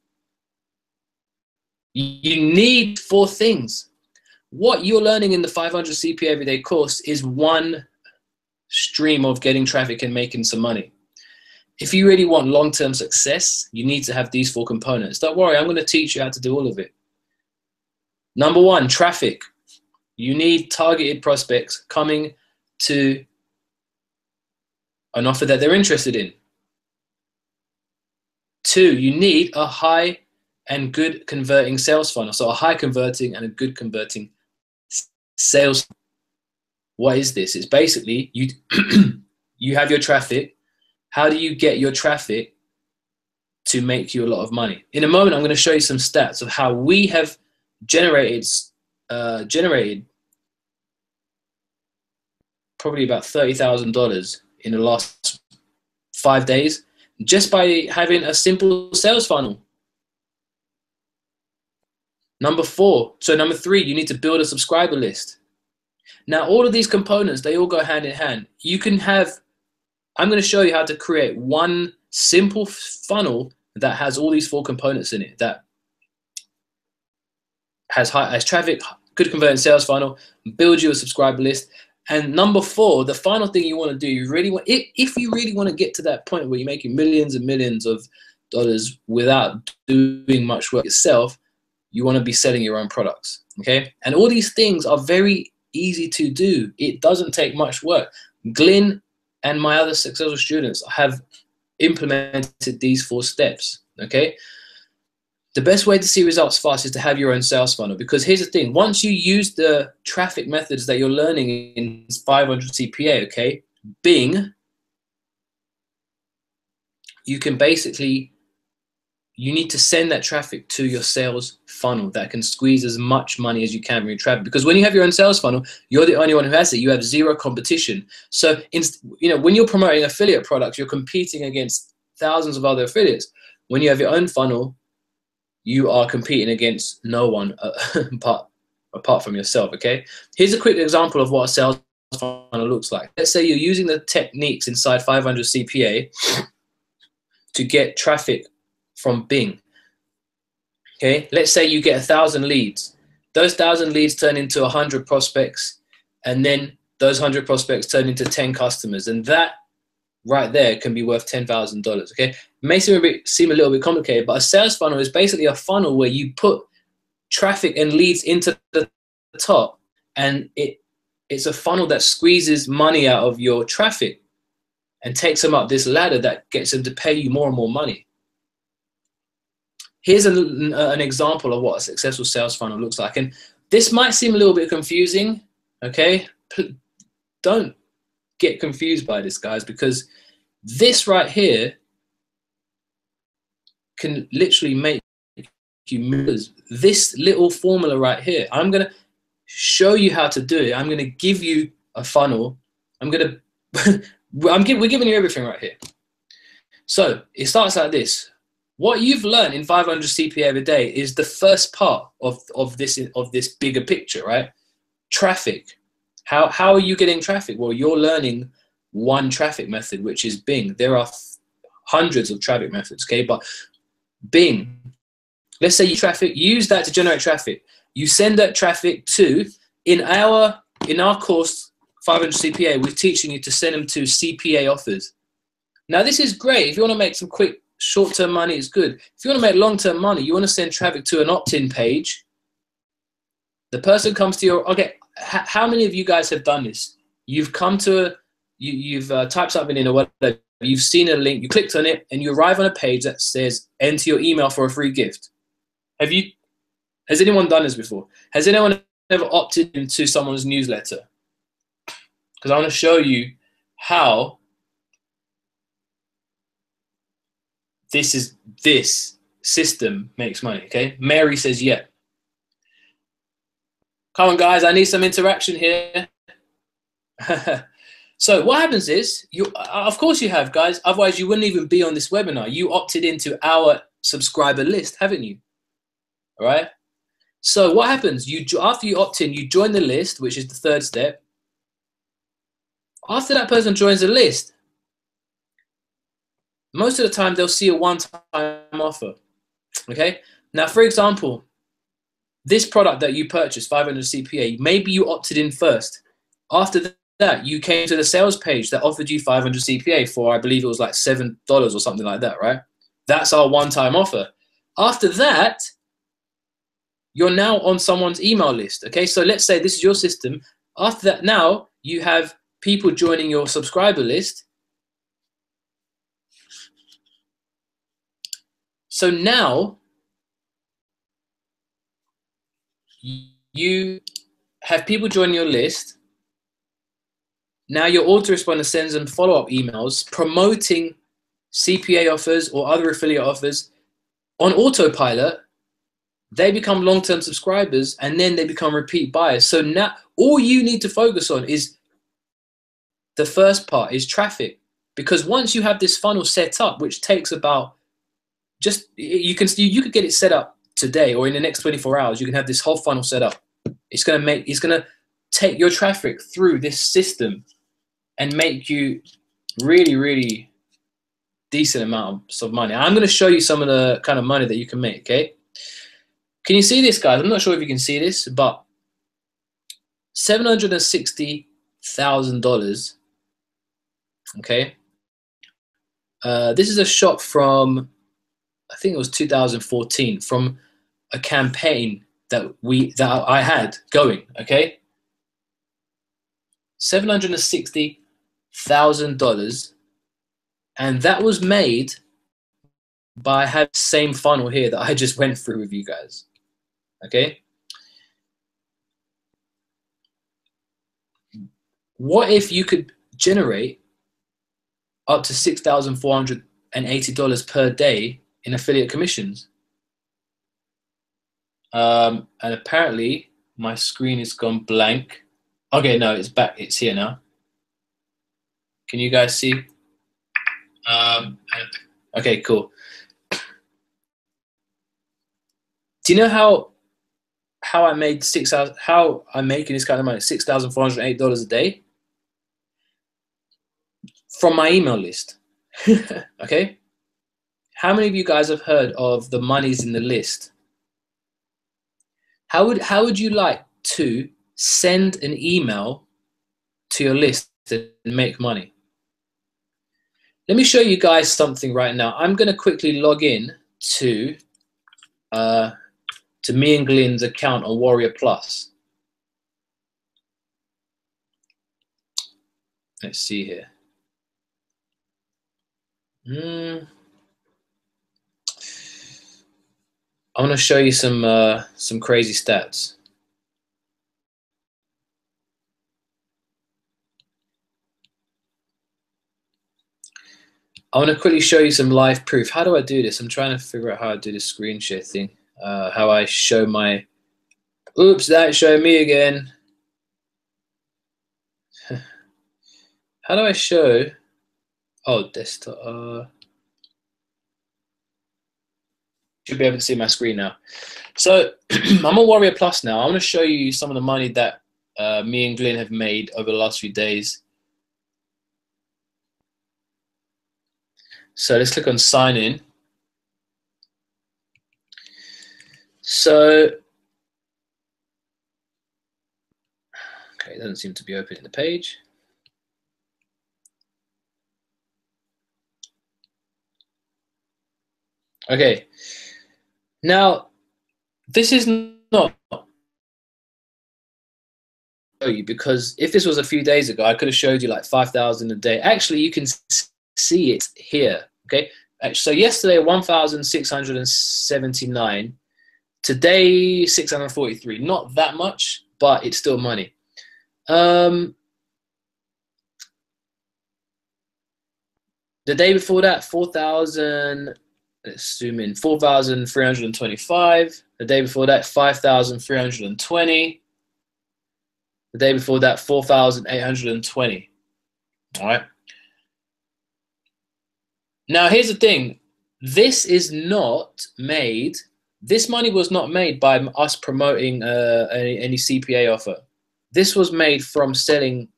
You need 4 things. What you're learning in the 500 CPA Everyday course is one stream of getting traffic and making some money. If you really want long-term success, you need to have these 4 components. Don't worry, I'm going to teach you how to do all of it. Number 1, traffic. You need targeted prospects coming to an offer that they're interested in. 2, you need a high and good converting sales funnel. So a high converting and a good converting sales. What is this? It's basically you have your traffic. How do you get your traffic to make you a lot of money? In a moment, I'm going to show you some stats of how we have generated probably about $30,000 in the last 5 days just by having a simple sales funnel. Number 3, you need to build a subscriber list. Now, all of these components, they all go hand in hand. I'm going to show you how to create one simple funnel that has all these 4 components in it, that has traffic, good converting sales funnel, build you a subscriber list. And number 4, the final thing you want to do, if you really want to get to that point where you're making millions and millions of dollars without doing much work yourself, you want to be selling your own products, okay? And all these things are very easy to do. It doesn't take much work. Glyn and my other successful students have implemented these 4 steps, okay? The best way to see results fast is to have your own sales funnel, because here's the thing. Once you use the traffic methods that you're learning in 500 CPA, okay, Bing, you can basically, you need to send that traffic to your sales funnel that can squeeze as much money as you can from your traffic. Because when you have your own sales funnel, you're the only one who has it. You have 0 competition. So, when you're promoting affiliate products, you're competing against thousands of other affiliates. When you have your own funnel, you are competing against no one apart from yourself, okay? Here's a quick example of what a sales funnel looks like. Let's say you're using the techniques inside 500 CPA to get traffic from Bing, okay? Let's say you get 1,000 leads. Those 1,000 leads turn into 100 prospects, and then those 100 prospects turn into 10 customers, and that right there can be worth $10,000, okay? It may seem a little bit complicated, but a sales funnel is basically a funnel where you put traffic and leads into the top, and it's a funnel that squeezes money out of your traffic and takes them up this ladder that gets them to pay you more and more money. Here's an example of what a successful sales funnel looks like. And this might seem a little bit confusing, okay? Don't get confused by this, guys, because this right here can literally make you millions. This little formula right here, I'm going to show you how to do it. I'm going to give you a funnel. we're giving you everything right here. So it starts like this. What you've learned in 500 CPA every day is the first part of this bigger picture, right? Traffic. How are you getting traffic? Well, you're learning one traffic method, which is Bing. There are hundreds of traffic methods, okay? But Bing, let's say you use that to generate traffic. You send that traffic to, in our course, 500 CPA, we're teaching you to send them to CPA offers. Now, this is great. If you want to make some quick short-term money, it's good. If you want to make long-term money, you want to send traffic to an opt-in page. The person comes to your, okay, how many of you guys have done this? You've come to, you've typed something in or whatever, you've seen a link, you clicked on it, and you arrive on a page that says, enter your email for a free gift. Has anyone done this before? Has anyone ever opted into someone's newsletter? Because I want to show you how this system makes money, okay? Mary says, yeah. Come on, guys, I need some interaction here. So what happens is, of course you have, guys, otherwise you wouldn't even be on this webinar. You opted into our subscriber list, haven't you? All right? So what happens? After you opt in, you join the list, which is the third step. After that person joins the list, most of the time they'll see a one-time offer, okay? Now, for example, this product that you purchased, 500 CPA, maybe you opted in first. After that, you came to the sales page that offered you 500 CPA for, I believe it was like $7 or something like that, right? That's our one-time offer. After that, you're now on someone's email list, okay? So let's say this is your system. After that, now you have people joining your subscriber list. So now you have people joining your list. Now your autoresponder sends them follow-up emails promoting CPA offers or other affiliate offers on autopilot. They become long-term subscribers and then they become repeat buyers. So now all you need to focus on is the first part, is traffic. Because once you have this funnel set up, which takes about you could get it set up today or in the next 24 hours, you can have this whole funnel set up. It's gonna take your traffic through this system and make you really, really decent amounts of money. I'm gonna show you some of the kind of money that you can make, okay? Can you see this, guys? I'm not sure if you can see this, but $760,000, okay? This is a shot from, I think it was 2014, from a campaign that I had going, okay? $760,000, and that was made by having the same funnel here that I just went through with you guys, okay? What if you could generate up to $6,480 per day in affiliate commissions? And apparently my screen has gone blank. Okay, no, it's back. It's here now. Can you guys see? Okay, cool. Do you know how I made how I'm making this kind of money, $6,408 a day? From my email list. Okay? How many of you guys have heard of the monies in the list? How would you like to send an email to your list and make money? Let me show you guys something right now. I'm going to quickly log in to me and Glenn's account on Warrior Plus. Let's see here. I want to show you some crazy stats. I want to quickly show you some live proof. How do I do this? I'm trying to figure out how I do this screen share thing. How I show my... Oops, that showed me again. How do I show... Oh, desktop. Should be able to see my screen now. So I'm on Warrior Plus now. I want to show you some of the money that me and Glenn have made over the last few days. So let's click on sign in. So, okay, it doesn't seem to be opening the page. Okay, now this is not you, because if this was a few days ago, I could have showed you like 5,000 a day. Actually, you can see it here. Okay, so yesterday 1,679, today 643. Not that much, but it's still money. The day before that, 4,000. Let's zoom in. 4,325. The day before that, 5,320. The day before that, 4,820. All right. Now, here's the thing. This is not made. This money was not made by us promoting any CPA offer. This was made from selling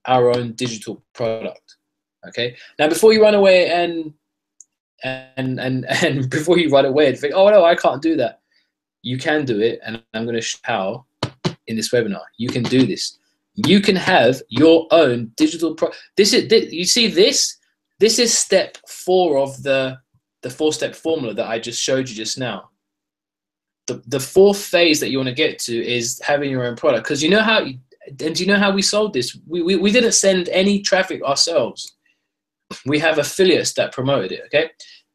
our own digital product. Okay. Now, before you run away and before you run away and think, oh no, I can't do that. You can do it, and I'm going to show how in this webinar. You can do this. You can have your own digital product. You see this? This is step 4 of the 4-step formula that I just showed you just now. The 4th phase that you want to get to is having your own product. Because you know how, and you know how we sold this? We didn't send any traffic ourselves. We have affiliates that promoted it, okay?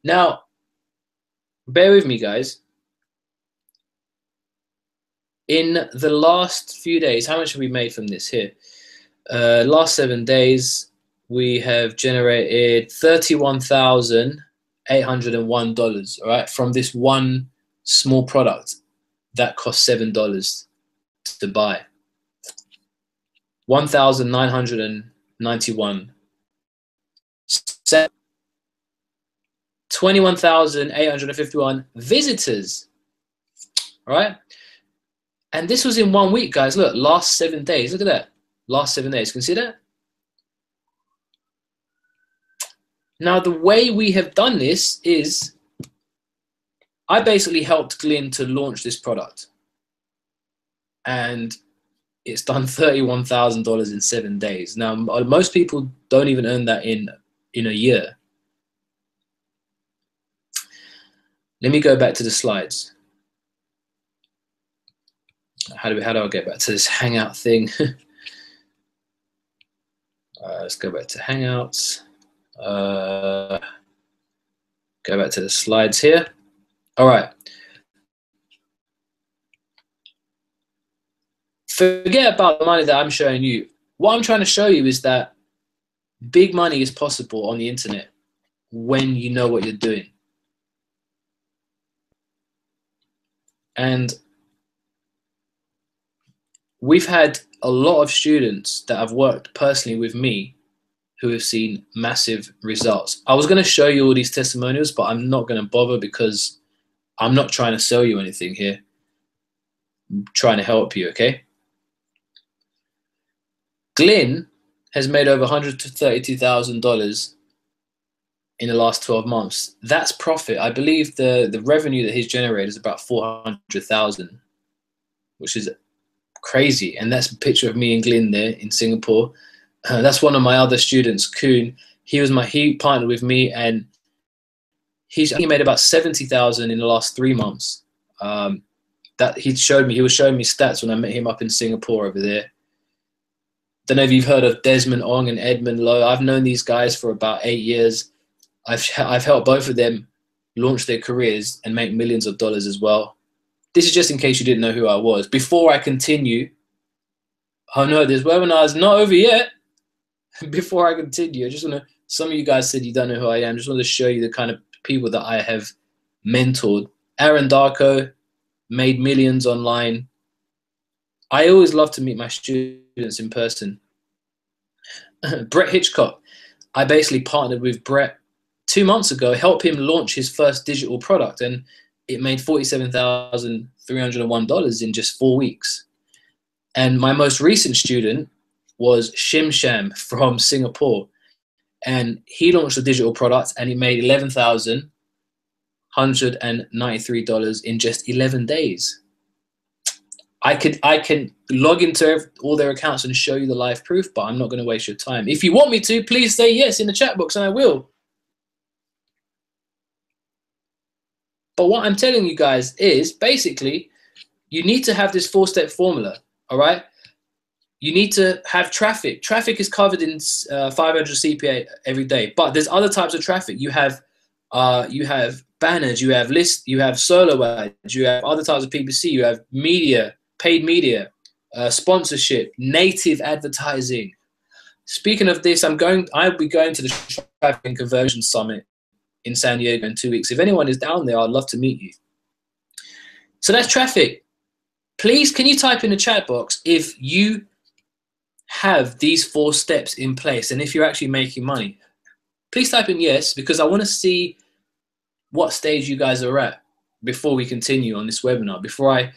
Now, bear with me, guys. In the last few days, how much have we made from this here? Last 7 days, we have generated $31,801, all right, from this one small product that cost $7 to buy. 1,991. 21,851 visitors. All right. And this was in 1 week, guys. Look, last 7 days. Look at that. Last 7 days. Can you see that? Now, the way we have done this is I basically helped Glenn to launch this product. And it's done $31,000 in 7 days. Now, most people don't even earn that in a year. Let me go back to the slides. How do I get back to this Hangout thing? Let's go back to Hangouts. Go back to the slides here. All right. Forget about the money that I'm showing you. What I'm trying to show you is that big money is possible on the internet when you know what you're doing. And we've had a lot of students that have worked personally with me who have seen massive results. I was going to show you all these testimonials, but I'm not going to bother because I'm not trying to sell you anything here. I'm trying to help you, okay? Glenn has made over $132,000 in the last 12 months. That's profit. I believe the revenue that he's generated is about 400,000, which is crazy. And that's a picture of me and Glenn there in Singapore. That's one of my other students, Kuhn. He partnered with me, and he made about 70,000 in the last 3 months. That he was showing me stats when I met him up in Singapore over there. Don't know if you've heard of Desmond Ong and Edmund Lowe. I've known these guys for about 8 years. I've helped both of them launch their careers and make millions of dollars as well. This is just in case you didn't know who I was. Before I continue, oh no, this webinar's not over yet. Before I continue, I just want to, some of you guys said you don't know who I am. Just want to show you the kind of people that I have mentored. Aaron Darko made millions online. I always love to meet my students in person. Brett Hitchcock, I basically partnered with Brett 2 months ago, helped him launch his first digital product, and it made $47,301 in just 4 weeks. And my most recent student was Shim Sham from Singapore. And he launched a digital product and he made $11,193 in just 11 days. I can log into all their accounts and show you the live proof, but I'm not going to waste your time. If you want me to, please say yes in the chat box and I will. But what I'm telling you guys is basically you need to have this 4-step formula, all right? You need to have traffic. Traffic is covered in 500 CPA every day, but there's other types of traffic. You have banners, you have lists, you have solo ads, you have other types of PPC, you have media, paid media, sponsorship, native advertising. Speaking of this, I'll be going to the Traffic and Conversion Summit in San Diego in 2 weeks. If anyone is down there, I'd love to meet you. So that's traffic. Please, can you type in the chat box if you have these 4 steps in place and if you're actually making money? Please type in yes, because I want to see what stage you guys are at before we continue on this webinar. Before I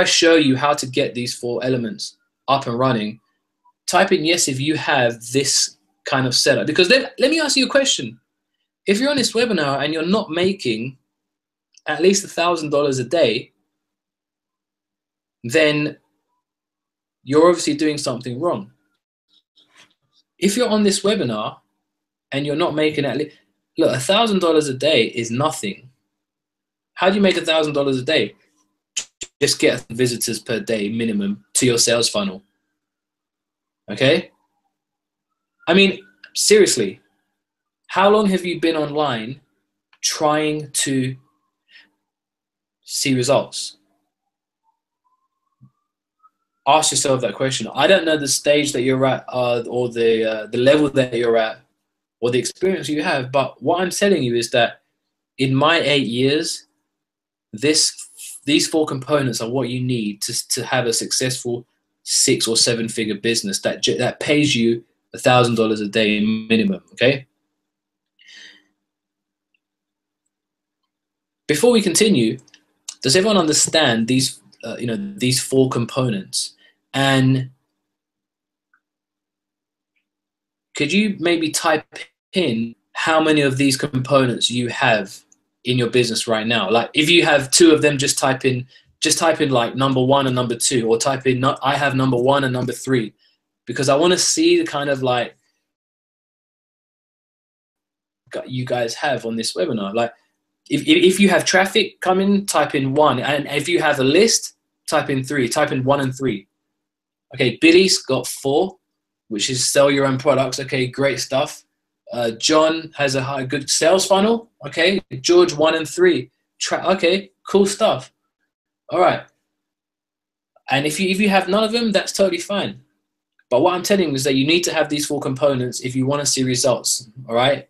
show you how to get these 4 elements up and running, type in yes if you have this kind of setup. Because let me ask you a question. If you're on this webinar and you're not making at least $1,000 a day, then you're obviously doing something wrong. If you're on this webinar and you're not making at least, look, $1,000 a day is nothing. How do you make $1,000 a day? Just get visitors per day minimum to your sales funnel. Okay? I mean, seriously, how long have you been online trying to see results? Ask yourself that question. I don't know the stage that you're at or the level that you're at or the experience you have, but what I'm telling you is that in my 8 years, these 4 components are what you need to have a successful 6 or 7 figure business that pays you $1,000 a day minimum. Okay. Before we continue, does everyone understand these? These 4 components? And could you maybe type in how many of these components you have in your business right now? Like if you have 2 of them, just type in like number 1 and number 2, or type in I have number 1 and number 3, because I want to see the kind of like you guys have on this webinar. Like if you have traffic coming, type in 1, and if you have a list, type in 3. Type in 1 and 3. Okay, Billy's got 4, which is sell your own products. Okay, great stuff. John has a good sales funnel. Okay, George 1 and 3. Okay, cool stuff. All right. And if you have none of them, that's totally fine. But what I'm telling you is that you need to have these 4 components if you want to see results. All right.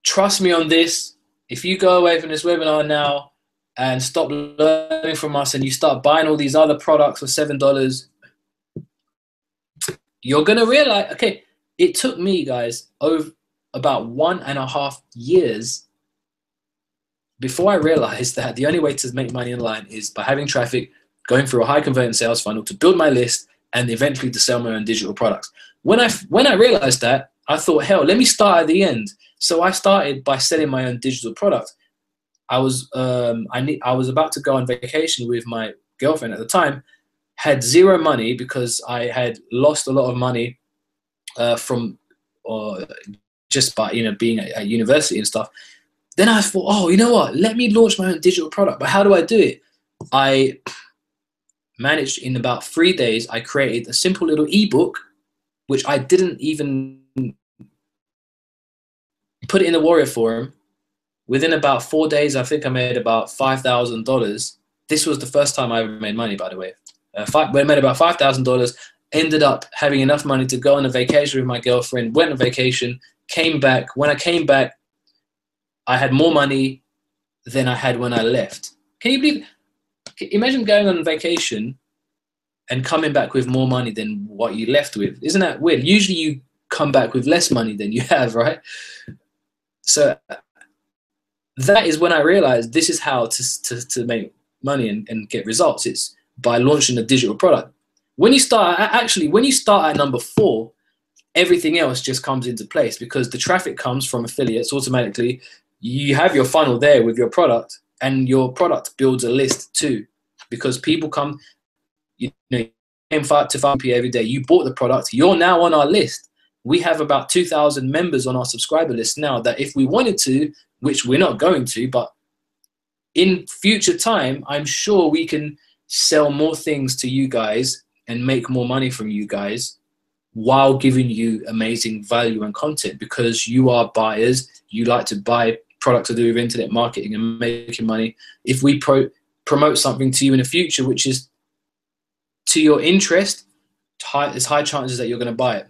Trust me on this. If you go away from this webinar now and stop learning from us and you start buying all these other products for $7, you're going to realize, okay, it took me, guys, over about 1.5 years before I realized that the only way to make money online is by having traffic, going through a high converting sales funnel to build my list and eventually to sell my own digital products. When I realized that, I thought, hell, let me start at the end. So I started by selling my own digital product. I was about to go on vacation with my girlfriend at the time, had 0 money because I had lost a lot of money from just by being at university and stuff. Then I thought, oh, you know what? Let me launch my own digital product. But how do I do it? I managed in about 3 days. I created a simple little ebook, which I didn't even put it in the Warrior Forum. Within about 4 days, I think I made about $5,000. This was the first time I ever made money, by the way. When I made about $5,000, ended up having enough money to go on a vacation with my girlfriend, went on vacation, came back. When I came back, I had more money than I had when I left. Can you believe? Imagine going on vacation and coming back with more money than what you left with. Isn't that weird? Usually you come back with less money than you have, right? So that is when I realized this is how to make money and get results. It's by launching a digital product. When you start, actually, when you start at number 4, everything else just comes into place because the traffic comes from affiliates automatically. You have your funnel there with your product, and your product builds a list too, because people come, you know, came to 500p every day. You bought the product. You're now on our list. We have about 2,000 members on our subscriber list now that if we wanted to, which we're not going to, but in future time, I'm sure we can sell more things to you guys and make more money from you guys while giving you amazing value and content, because you are buyers. You like to buy products to do with internet marketing and making money. If we promote something to you in the future which is to your interest, there's high chances that you're going to buy it.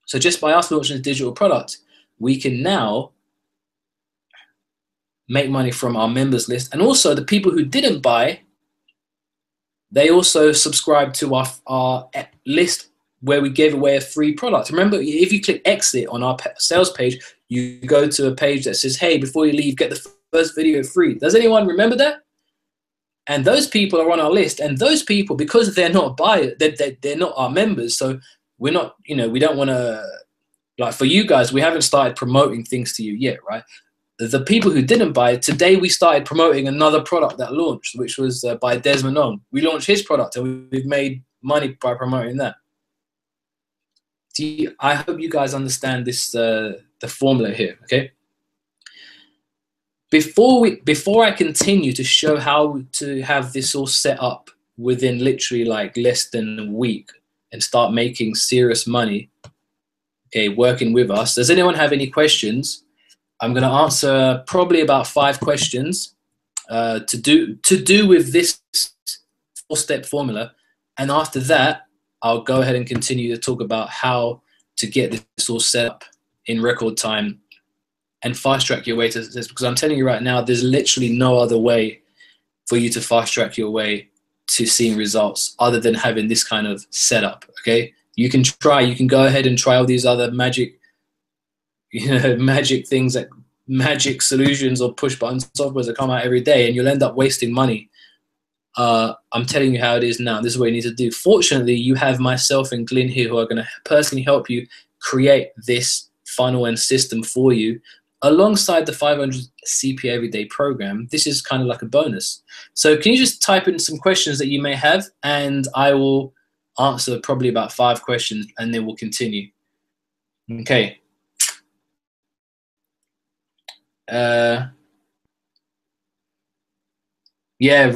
So just by us launching a digital product, we can now make money from our members list. And also the people who didn't buy, they also subscribe to our list where we gave away a free product. Remember, if you click exit on our sales page, you go to a page that says, hey, before you leave, get the first video free. Does anyone remember that? And those people are on our list. And those people, because they're not buyers, they're not our members. So we're not, you know, we don't want to, like for you guys, we haven't started promoting things to you yet, right? The people who didn't buy it, today we started promoting another product that launched, which was by Desmond On. We launched his product and we've made money by promoting that. I hope you guys understand this, the formula here, okay? Before I continue to show how to have this all set up within literally like less than a week and start making serious money, okay, working with us, does anyone have any questions? I'm going to answer probably about 5 questions to do with this 4-step formula. And after that, I'll go ahead and continue to talk about how to get this all set up in record time and fast track your way to this. Because I'm telling you right now, there's literally no other way for you to fast track your way to seeing results other than having this kind of setup, okay? You can go ahead and try all these other magic things, like magic solutions or push button softwares that come out every day, and you'll end up wasting money. I'm telling you how it is now. This is what you need to do. Fortunately, you have myself and Glyn here who are going to personally help you create this funnel and system for you alongside the 500 CPA Everyday program. This is kind of like a bonus. So can you just type in some questions that you may have, and I will answer probably about 5 questions, and then we'll continue. Okay. Yeah,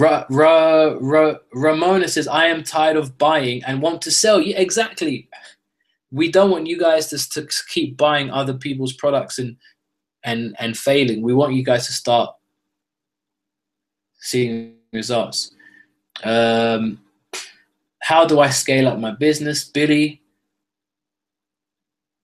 Ramona says, I am tired of buying and want to sell. Yeah, exactly. We don't want you guys to keep buying other people's products and failing. We want you guys to start seeing results. How do I scale up my business, Billy?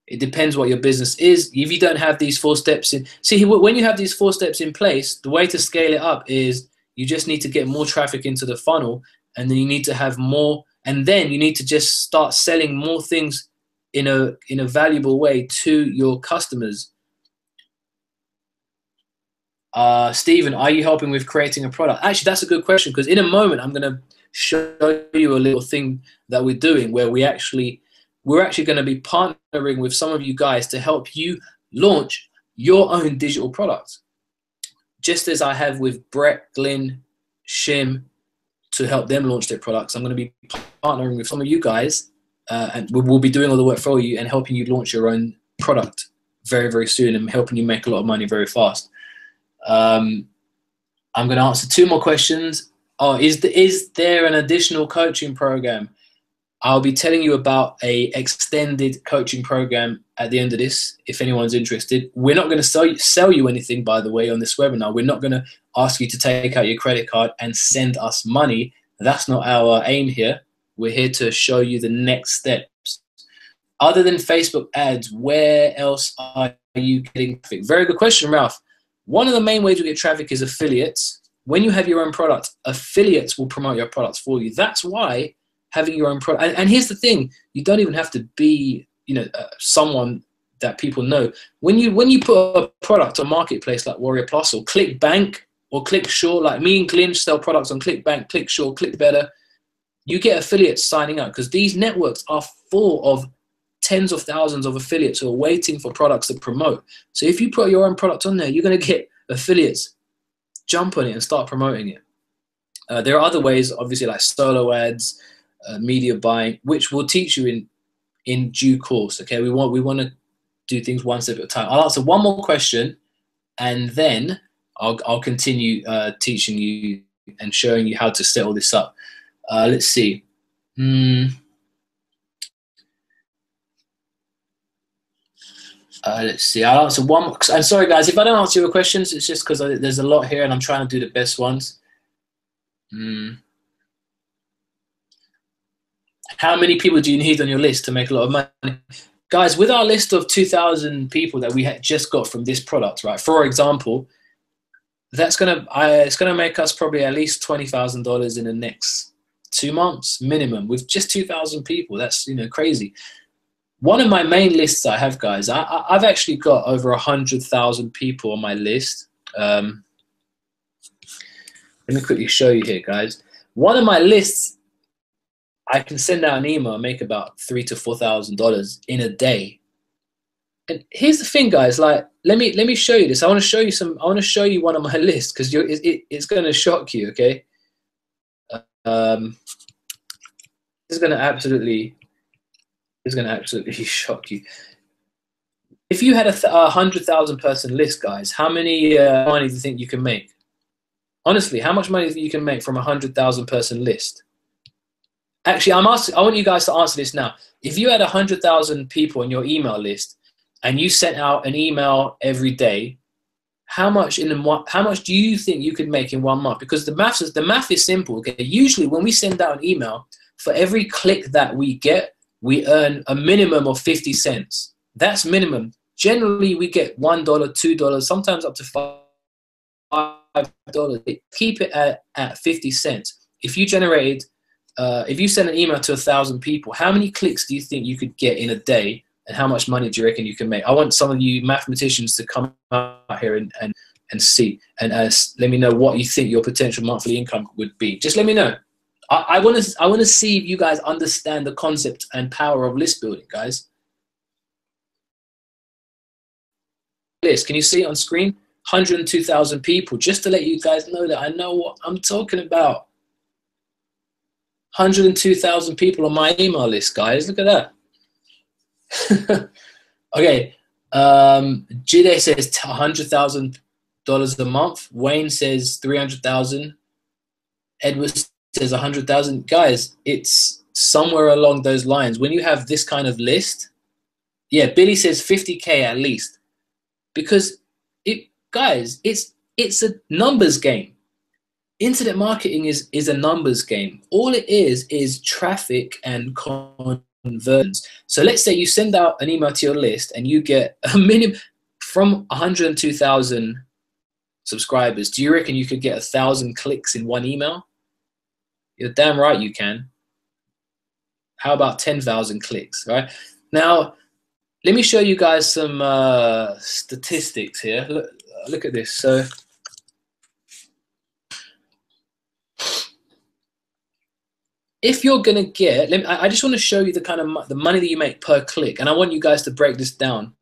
It depends what your business is. If you don't have these 4 steps in, see, when you have these 4 steps in place, the way to scale it up is you just need to get more traffic into the funnel, and then you need to have more, and then you need to just start selling more things in a valuable way to your customers. Stephen, are you helping with creating a product? Actually, that's a good question, because in a moment I'm going to show you a little thing that we're doing where we're actually going to be partnering with some of you guys to help you launch your own digital product. Just as I have with Brett, Glyn, Shim, to help them launch their products, I'm going to be partnering with some of you guys, and we'll be doing all the work for you and helping you launch your own product very, very soon and helping you make a lot of money very fast. I'm going to answer 2 more questions. Oh, is there an additional coaching program? I'll be telling you about a extended coaching program at the end of this, if anyone's interested. We're not going to sell you anything, by the way, on this webinar. We're not going to ask you to take out your credit card and send us money. That's not our aim here. We're here to show you the next steps. Other than Facebook ads, where else are you getting traffic? Very good question, Ralph. One of the main ways we get traffic is affiliates. When you have your own product, affiliates will promote your products for you. That's why having your own product, and here's the thing, you don't even have to be, someone that people know. When you put a product on Marketplace like Warrior Plus or ClickBank or ClickSure, like me and Glyn sell products on ClickBank, ClickSure, ClickBetter, you get affiliates signing up, because these networks are full of tens of thousands of affiliates who are waiting for products to promote. So if you put your own product on there, you're going to get affiliates jump on it and start promoting it. There are other ways, obviously, like solo ads, media buying, which we'll teach you in due course. Okay, we want to do things one step at a time. I'll answer one more question, and then I'll continue teaching you and showing you how to set all this up. Let's see. Let's see. I'll answer one more. I'm sorry, guys, if I don't answer your questions, it's just because there's a lot here and I'm trying to do the best ones. How many people do you need on your list to make a lot of money? Guys, with our list of 2,000 people that we had just got from this product, right? For example, it's gonna make us probably at least $20,000 in the next 2 months minimum with just 2,000 people. That's, you know, crazy. One of my main lists I have, guys, I've actually got over 100,000 people on my list. Let me quickly show you here, guys. One of my lists, I can send out an email and make about $3,000 to $4,000 in a day. And here's the thing, guys. Like, let me show you this. I want to show you one of my lists because it's going to shock you. Okay. It's going to absolutely shock you. If you had a 100,000 person list, guys, how many money do you think you can make? Honestly, how much money do you think you can make from a 100,000 person list? Actually, I want you guys to answer this now. If you had 100,000 people on your email list and you sent out an email every day, how much do you think you could make in 1 month? Because the math is simple. Okay, usually when we send out an email, for every click that we get, we earn a minimum of 50 cents. That's minimum. Generally, we get $1, $2, sometimes up to $5. Keep it at 50 cents. If you generated, if you send an email to 1,000 people, how many clicks do you think you could get in a day, and how much money do you reckon you can make? I want some of you mathematicians to come out here and see, and let me know what you think your potential monthly income would be. Just let me know. I want to see if you guys understand the concept and power of list building, guys. List, can you see it on screen? 102,000 people, just to let you guys know that I know what I'm talking about. 102,000 people on my email list, guys. Look at that. Okay. Jide says $100,000 a month. Wayne says 300,000. Edward says 100,000. Guys, it's somewhere along those lines. When you have this kind of list, yeah, Billy says 50K at least, because guys, it's a numbers game. Internet marketing is a numbers game. All it is traffic and conversions. So let's say you send out an email to your list and you get a minimum from 102,000 subscribers. Do you reckon you could get 1,000 clicks in one email? You're damn right you can. How about 10,000 clicks, right? Now, let me show you guys some statistics here. Look at this. So, if you're gonna get, I just want to show you the kind of the money that you make per click, and I want you guys to break this down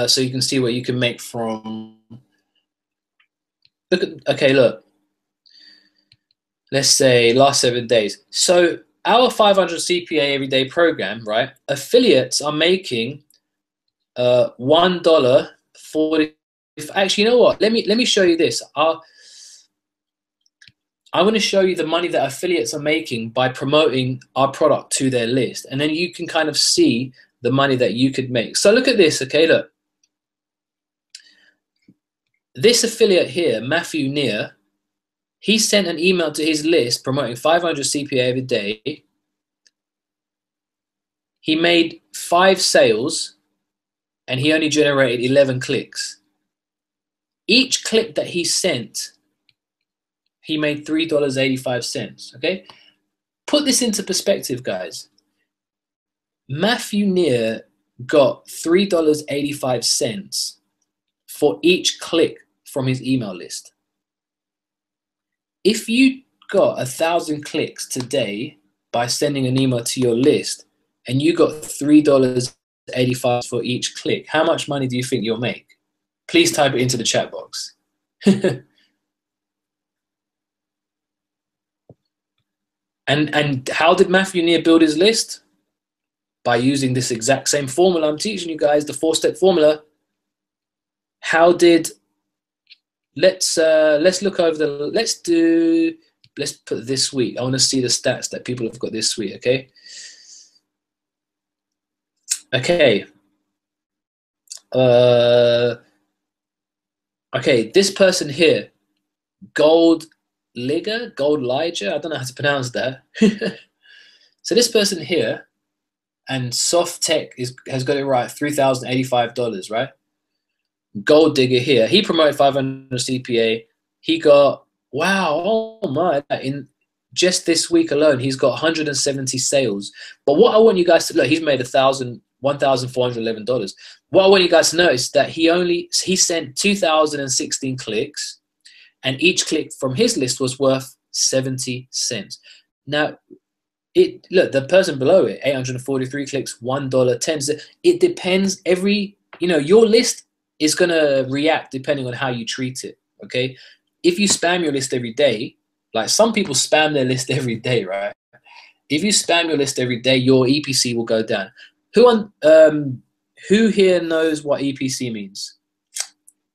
so you can see what you can make from. Look. Let's say last 7 days. So our 500 CPA everyday program, right? Affiliates are making $1.40. Actually, you know what? Let me show you this. I want to show you the money that affiliates are making by promoting our product to their list, and then you can kind of see the money that you could make. So look at this. Okay, look. This affiliate here, Matthew Neer, he sent an email to his list promoting 500 CPA every day. He made 5 sales and he only generated 11 clicks. Each click that he sent, he made $3.85, okay? Put this into perspective, guys. Matthew Neer got $3.85 for each click from his email list. If you got 1,000 clicks today by sending an email to your list, and you got $3.85 for each click, how much money do you think you'll make? Please type it into the chat box. And how did Matthew Neer build his list? By using this exact same formula I'm teaching you guys, the 4-step formula. How did, let's look over the, let's put this week. I want to see the stats that people have got this week, okay? Okay. Okay, this person here, Gold Liger, I don't know how to pronounce that. So this person here, and Soft Tech has got it right, $3,085, right? Gold Digger here, he promoted 500 CPA. He got, wow, oh my, in just this week alone, he's got 170 sales. But what I want you guys to look, he's made $1,411. What I want you guys to notice is that he sent 2,016 clicks, and each click from his list was worth 70 cents. Now, look, the person below it, 843 clicks, $1.10. It depends. Your list is gonna react depending on how you treat it. Okay, if you spam your list every day, like some people spam their list every day, right? If you spam your list every day, your EPC will go down. Who here knows what EPC means?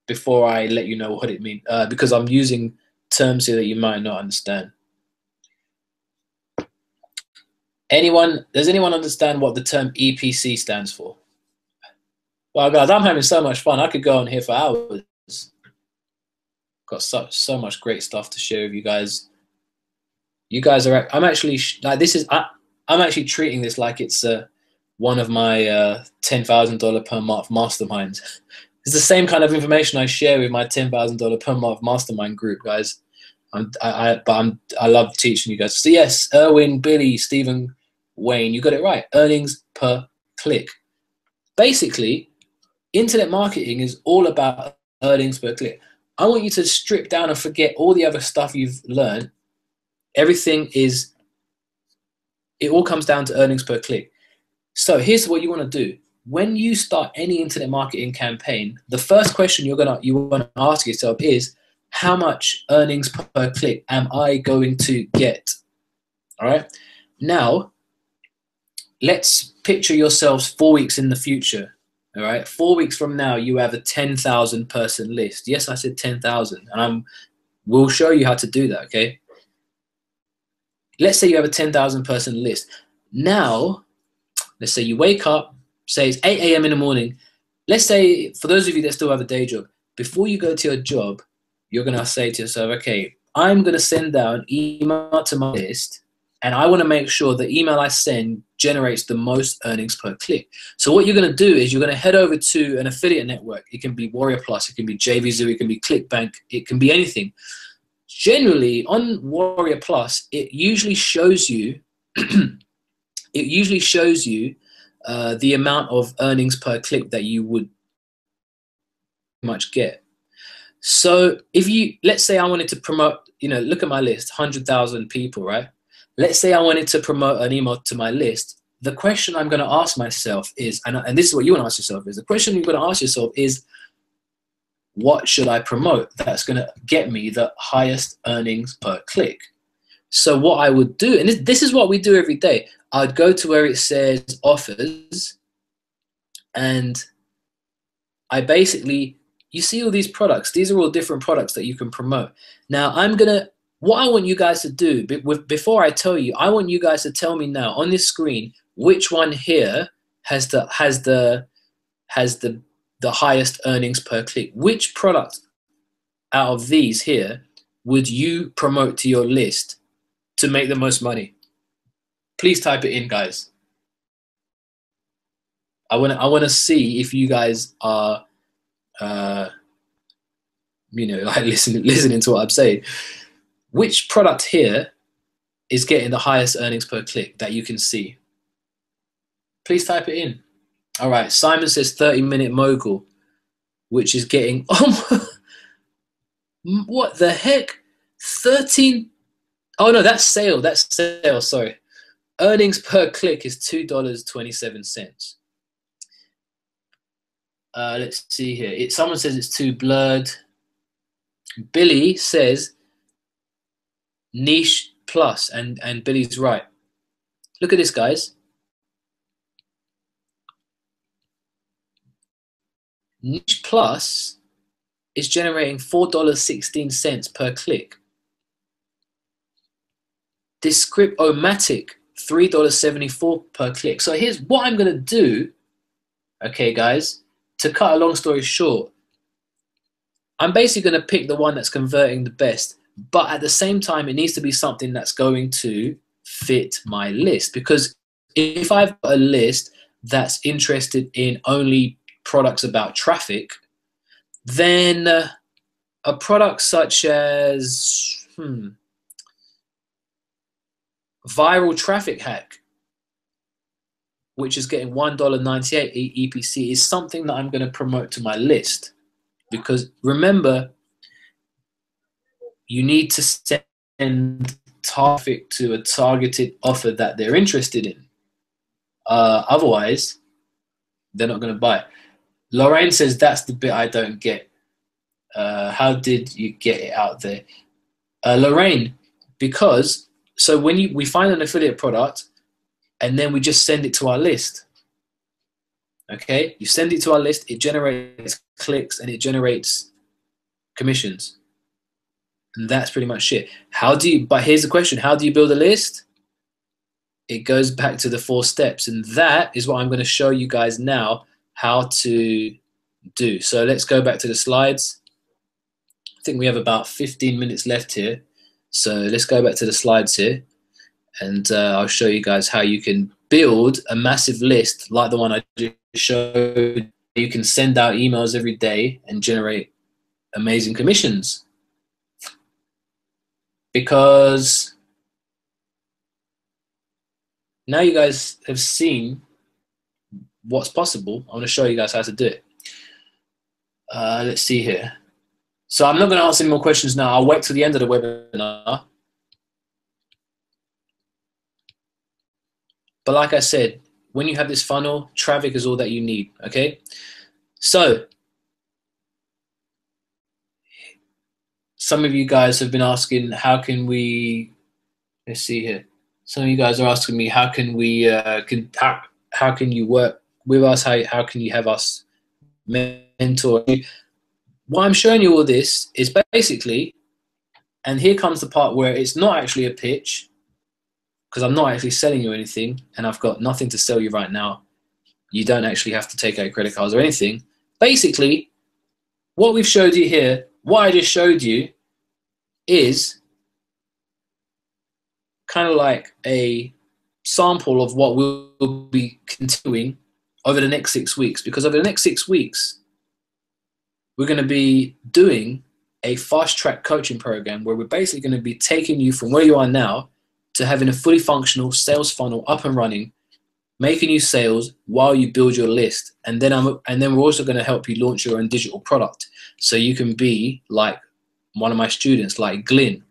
Before I let you know what it means, because I'm using terms here that you might not understand. Does anyone understand what the term EPC stands for? Well, guys, I'm having so much fun. I could go on here for hours. Got so much great stuff to share with you guys. You guys are, I'm actually treating this like it's one of my $10,000 per month masterminds. It's the same kind of information I share with my $10,000 per month mastermind group, guys. I love teaching you guys. So yes, Erwin, Billy, Stephen, Wayne, you got it right. Earnings per click. Basically, internet marketing is all about earnings per click. I want you to strip down and forget all the other stuff you've learned. It all comes down to earnings per click. So here's what you want to do. When you start any internet marketing campaign, the first question you want to ask yourself is, how much earnings per click am I going to get? All right. Now, let's picture yourselves 4 weeks in the future. All right. 4 weeks from now, you have a 10,000 person list. Yes, I said 10,000, and we'll show you how to do that. Okay. Let's say you have a 10,000 person list. Now, let's say you wake up, say it's 8 a.m. in the morning. Let's say, for those of you that still have a day job, before you go to your job, you're going to say to yourself, okay, I'm going to send out an email to my list, and I want to make sure the email I send generates the most earnings per click. So what you're going to do is you're going to head over to an affiliate network. It can be Warrior Plus, it can be JVZoo, it can be ClickBank, it can be anything. Generally, on Warrior Plus, it usually shows you the amount of earnings per click that you would much get. So let's say I wanted to promote, look at my list, 100,000 people, right? Let's say I wanted to promote an email to my list. The question I'm going to ask myself is, and this is what you want to ask yourself, is the question you're going to ask yourself is, what should I promote that's going to get me the highest earnings per click? So what I would do, and this is what we do every day, I'd go to where it says offers, and I basically, you see all these products. These are all different products that you can promote. Now, what I want you guys to do, before I tell you, I want you guys to tell me now on this screen, which one here has the highest earnings per click. Which product out of these here would you promote to your list to make the most money? Please type it in, guys. I want to see if you guys are like listening to what I'm saying. Which product here is getting the highest earnings per click that you can see? Please type it in. All right, Simon says 30-minute mogul, which is getting, what the heck? 13, Oh no, that's sale. That's sale. Sorry. Earnings per click is $2.27. Let's see here. Someone says it's too blurred. Billy says niche plus, and Billy's right. Look at this, guys. Niche plus is generating $4.16 per click. Descript-O-Matic, $3.74 per click. So here's what I'm going to do, okay, guys, to cut a long story short. I'm basically going to pick the one that's converting the best, but at the same time, it needs to be something that's going to fit my list. Because if I've got a list that's interested in only products about traffic, then a product such as viral traffic hack, which is getting $1.98 EPC, is something that I'm going to promote to my list. Because remember, you need to send traffic to a targeted offer that they're interested in. Otherwise, they're not going to buy it. Lorraine says that's the bit I don't get. How did you get it out there? Lorraine, because so when we find an affiliate product and then we just send it to our list. Okay, you send it to our list, it generates clicks and it generates commissions. And that's pretty much it. But here's the question, how do you build a list? It goes back to the 4 steps, and that is what I'm going to show you guys now how to do. So let's go back to the slides. I think we have about 15 minutes left here. So let's go back to the slides here, and I'll show you guys how you can build a massive list like the one I just showed. You can send out emails every day and generate amazing commissions. Because now you guys have seen what's possible, I want to show you guys how to do it. Let's see here. So I'm not going to answer any more questions now. I'll wait till the end of the webinar. But like I said, when you have this funnel, traffic is all that you need, okay? So some of you guys have been asking, how can we, let's see here. Some of you guys are asking me, how can we, how can you work with us? How can you have us mentor you? Why I'm showing you all this is basically, and here comes the part where it's not actually a pitch, because I'm not actually selling you anything, and I've got nothing to sell you right now. You don't actually have to take out credit cards or anything. Basically, what we've showed you here, what I just showed you, is kind of like a sample of what we'll be continuing over the next 6 weeks. Because over the next 6 weeks, we're going to be doing a fast-track coaching program where we're basically going to be taking you from where you are now to having a fully functional sales funnel up and running, making you sales while you build your list. And then we're also going to help you launch your own digital product. So you can be like one of my students, like Glyn,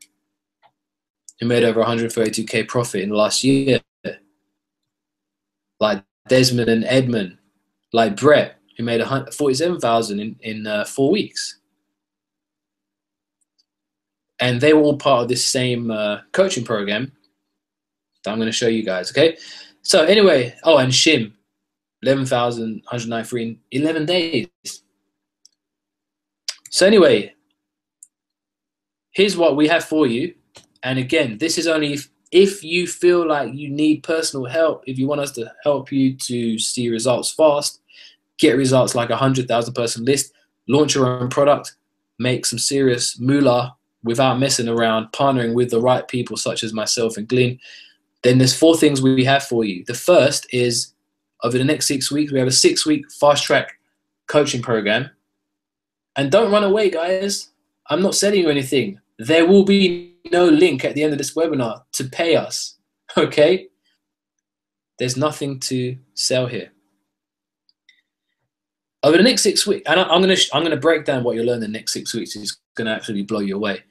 who made over 132K profit in the last year. Like Desmond and Edmund, like Brett, who made 47,000 in 4 weeks. And they were all part of this same coaching program that I'm going to show you guys, okay? So anyway, oh, and Shim, 11,193 in 11 days. So anyway, here's what we have for you. And again, this is only if you feel like you need personal help, if you want us to help you to see results fast, get results like a 100,000 person list, launch your own product, make some serious moolah without messing around, partnering with the right people such as myself and Glyn, then there's 4 things we have for you. The first is, over the next 6 weeks, we have a 6-week fast-track coaching program. And don't run away, guys. I'm not selling you anything. There will be no link at the end of this webinar to pay us, okay? There's nothing to sell here. Over the next 6 weeks, and I'm gonna break down what you'll learn in the next 6 weeks. It's gonna actually blow you away.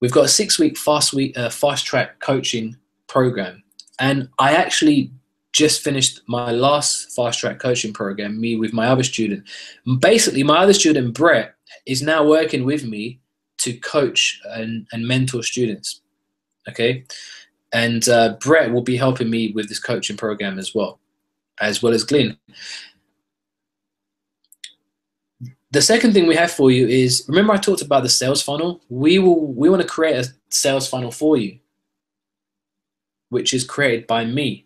We've got a 6-week fast track coaching program. And I actually just finished my last fast track coaching program, me with my other student. Basically, my other student, Brett, is now working with me to coach and mentor students. Okay. And Brett will be helping me with this coaching program as well as Glenn. The second thing we have for you is, remember I talked about the sales funnel? We want to create a sales funnel for you, which is created by me.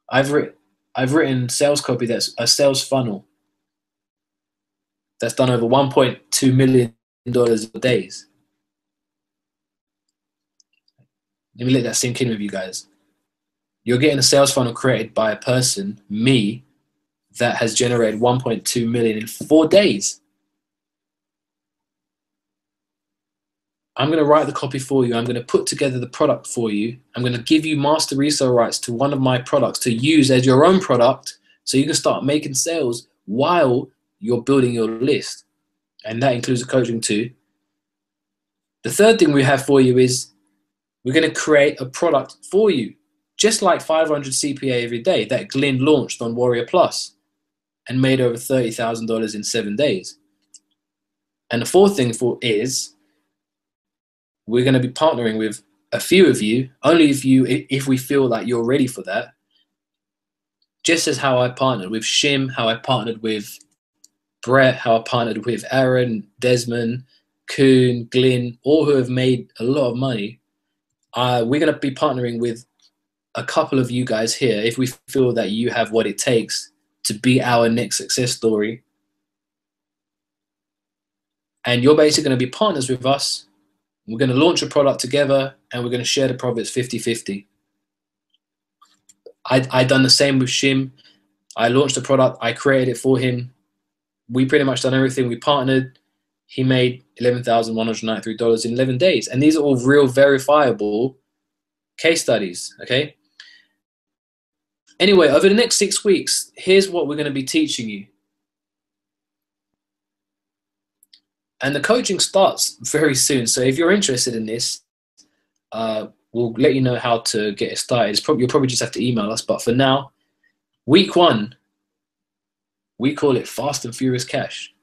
I've written sales copy that's a sales funnel that's done over $1.2 million a days. Let me let that sink in with you guys. You're getting a sales funnel created by a person, me, that has generated 1.2 million in 4 days. I'm going to write the copy for you. I'm going to put together the product for you. I'm going to give you master resale rights to one of my products to use as your own product so you can start making sales while you're building your list. And that includes the coaching too. The third thing we have for you is we're going to create a product for you, just like 500 CPA every day that Glenn launched on Warrior Plus and made over $30,000 in 7 days. And the fourth thing is we're going to be partnering with a few of you, only if we feel like you're ready for that. Just as how I partnered with Shim, how I partnered with Brett, how I partnered with Aaron, Desmond, Kuhn, Glenn, all who have made a lot of money. We're going to be partnering with a couple of you guys here if we feel that you have what it takes to be our next success story. And you're basically going to be partners with us. We're going to launch a product together and we're going to share the profits 50-50. I done the same with Shim. I launched a product. I created it for him. We pretty much done everything. We partnered. He made $11,193 in 11 days. And these are all real verifiable case studies, okay? Anyway, over the next 6 weeks, here's what we're going to be teaching you. And the coaching starts very soon. So if you're interested in this, we'll let you know how to get it started. You'll probably just have to email us. But for now, week 1, we call it Fast and Furious Cash.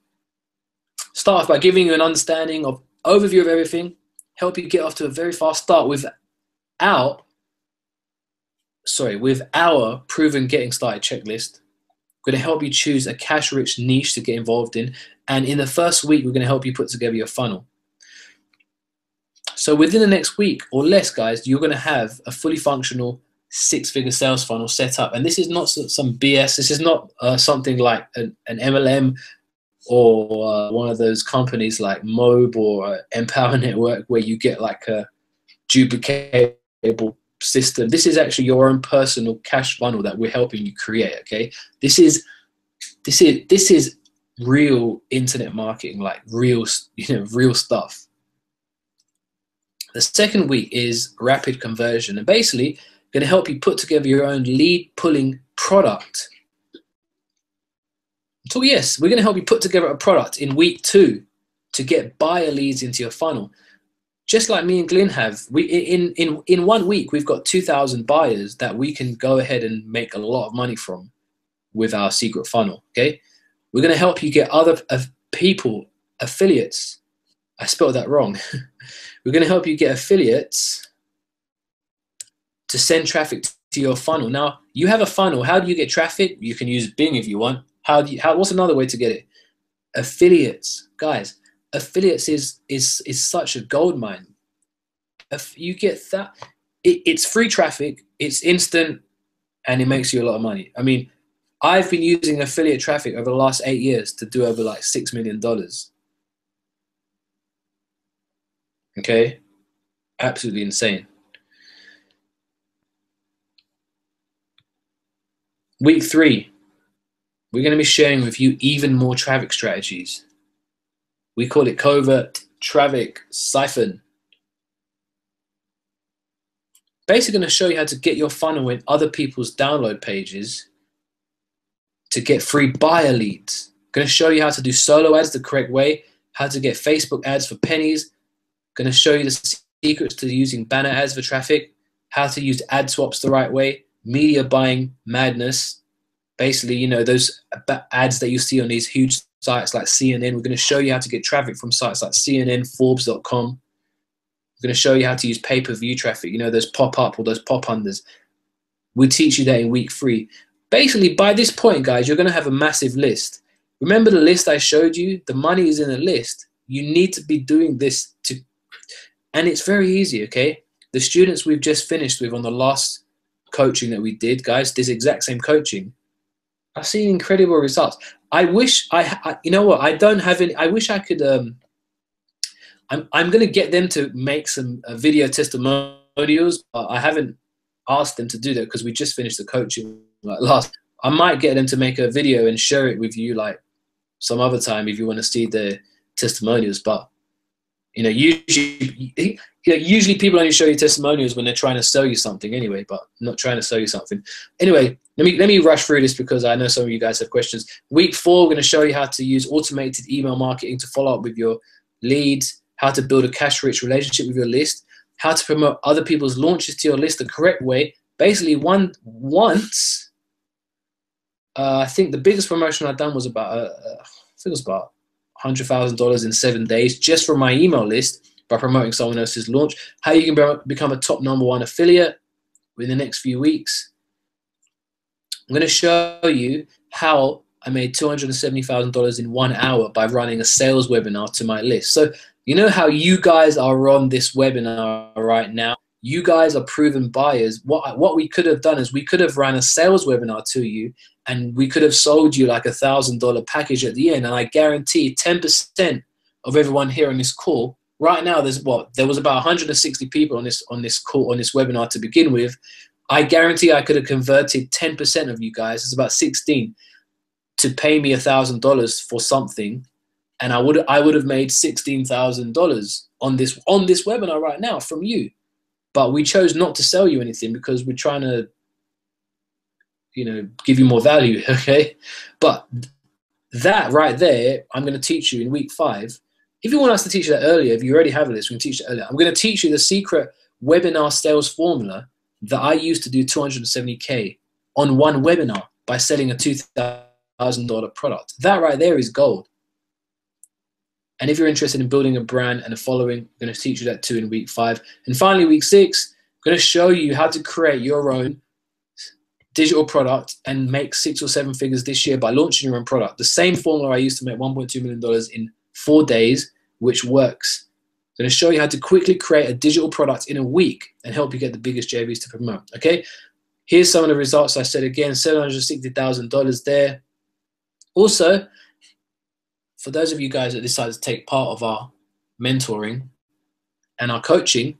Start off by giving you an understanding of overview of everything, help you get off to a very fast start with our proven getting started checklist. We're going to help you choose a cash-rich niche to get involved in. And in the first week, we're going to help you put together your funnel. So within the next week or less, guys, you're going to have a fully functional 6-figure sales funnel set up. And this is not some BS. This is not something like an MLM or one of those companies like Mob or Empower Network where you get like a duplicatable system. This is actually your own personal cash funnel that we're helping you create. Okay, this is real internet marketing, like real stuff. The second week is rapid conversion, and basically going to help you put together your own lead pulling product. So yes, we're going to help you put together a product in week 2 to get buyer leads into your funnel. Just like me and Glenn have, in 1 week, we've got 2,000 buyers that we can go ahead and make a lot of money from with our secret funnel, okay? We're going to help you get other people, affiliates. I spelled that wrong. We're going to help you get affiliates to send traffic to your funnel. Now, you have a funnel. How do you get traffic? You can use Bing if you want. What's another way to get it? Affiliates. Guys, affiliates is such a gold mine. If you get that, it's free traffic, it's instant, and it makes you a lot of money. I mean, I've been using affiliate traffic over the last 8 years to do over like $6 million. Okay, absolutely insane. Week 3, we're going to be sharing with you even more traffic strategies. We call it covert traffic siphon. Basically going to show you how to get your funnel in other people's download pages to get free buyer leads. Going to show you how to do solo ads the correct way, how to get Facebook ads for pennies. Going to show you the secrets to using banner ads for traffic, how to use ad swaps the right way, media buying madness. Basically, you know, those ads that you see on these huge sites like CNN. We're going to show you how to get traffic from sites like CNN, Forbes.com. We're going to show you how to use pay-per-view traffic, you know, those pop-up or those pop-unders. We teach you that in week 3. Basically, by this point, guys, you're going to have a massive list. Remember the list I showed you? The money is in a list. You need to be doing this and it's very easy, okay? The students we've just finished with on the last coaching that we did, guys, this exact same coaching, I've seen incredible results. I wish you know what? I don't have any. I wish I could. I'm going to get them to make some video testimonials. But I haven't asked them to do that because we just finished the coaching like last. I might get them to make a video and share it with you like some other time if you want to see the testimonials. But you know, usually people only show you testimonials when they're trying to sell you something anyway, but I'm not trying to sell you something. Anyway, let me rush through this because I know some of you guys have questions. Week 4, we're going to show you how to use automated email marketing to follow up with your leads, how to build a cash-rich relationship with your list, how to promote other people's launches to your list the correct way. Basically, once, I think the biggest promotion I've done was about, I think it was about $100,000 in 7 days just from my email list by promoting someone else's launch. How you can become a top #1 affiliate within the next few weeks. I'm going to show you how I made $270,000 in 1 hour by running a sales webinar to my list. So you know how you guys are on this webinar right now? You guys are proven buyers. What we could have done is we could have run a sales webinar to you and we could have sold you like $1,000 package at the end. And I guarantee 10% of everyone here on this call right now, there was about 160 people on this call, on this webinar to begin with. I guarantee I could have converted 10% of you guys, it's about 16, to pay me $1,000 for something. And I would have made $16,000 on this webinar right now from you. But we chose not to sell you anything because we're trying to, you know, give you more value, okay? But that right there, I'm going to teach you in week 5. If you want us to teach you that earlier, if you already have this, we can teach it earlier. I'm going to teach you the secret webinar sales formula that I used to do $270K on one webinar by selling a $2,000 product. That right there is gold. And if you're interested in building a brand and a following, I'm going to teach you that too in week 5. And finally, week 6, I'm going to show you how to create your own digital product and make 6 or 7 figures this year by launching your own product. The same formula I used to make $1.2 million in 4 days, which works. I'm going to show you how to quickly create a digital product in a week and help you get the biggest JVs to promote. Okay, here's some of the results. I said again, $760,000 there. Also, for those of you guys that decide to take part of our mentoring and our coaching,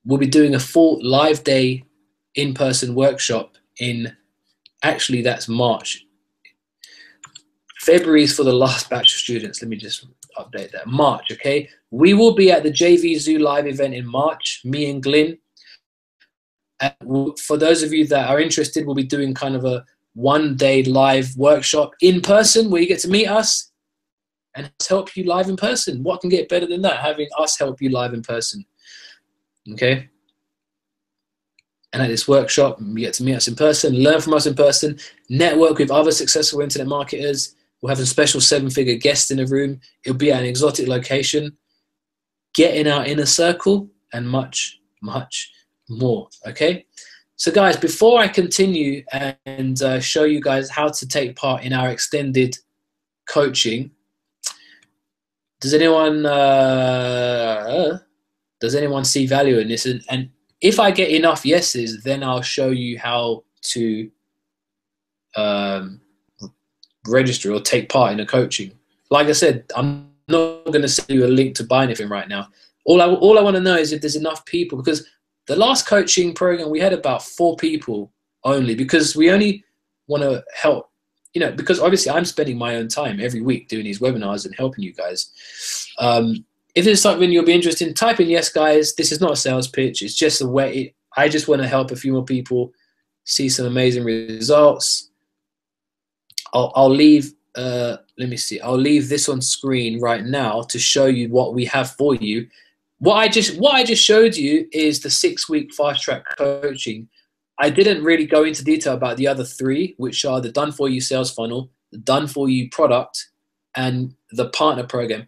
we'll be doing a full live day in-person workshop in, actually that's March. February is for the last batch of students. Let me just update that. March, okay? We will be at the JV Zoo live event in March, me and Glyn. And for those of you that are interested, we'll be doing kind of a 1-day live workshop in person where you get to meet us and help you live in person. What can get better than that? Having us help you live in person, okay? And at this workshop, you get to meet us in person, learn from us in person, network with other successful internet marketers. We'll have a special 7-figure guest in the room. It'll be at an exotic location. Get in our inner circle and much, much more, okay? So guys, before I continue and show you guys how to take part in our extended coaching, does anyone see value in this? And if I get enough yeses, then I'll show you how to register or take part in a coaching. Like I said, I'm not going to send you a link to buy anything right now. All I want to know is if there's enough people, because the last coaching program we had about 4 people only, because we only want to help, you know, because obviously I'm spending my own time every week doing these webinars and helping you guys. If there's something you'll be interested in, type in yes, guys. This is not a sales pitch. It's just a way. I just want to help a few more people see some amazing results. I'll leave. Let me see. I'll leave this on screen right now to show you what we have for you. what I just showed you is the 6-week fast track coaching. I didn't really go into detail about the other 3, which are the done for you sales funnel, the done for you product, and the partner program.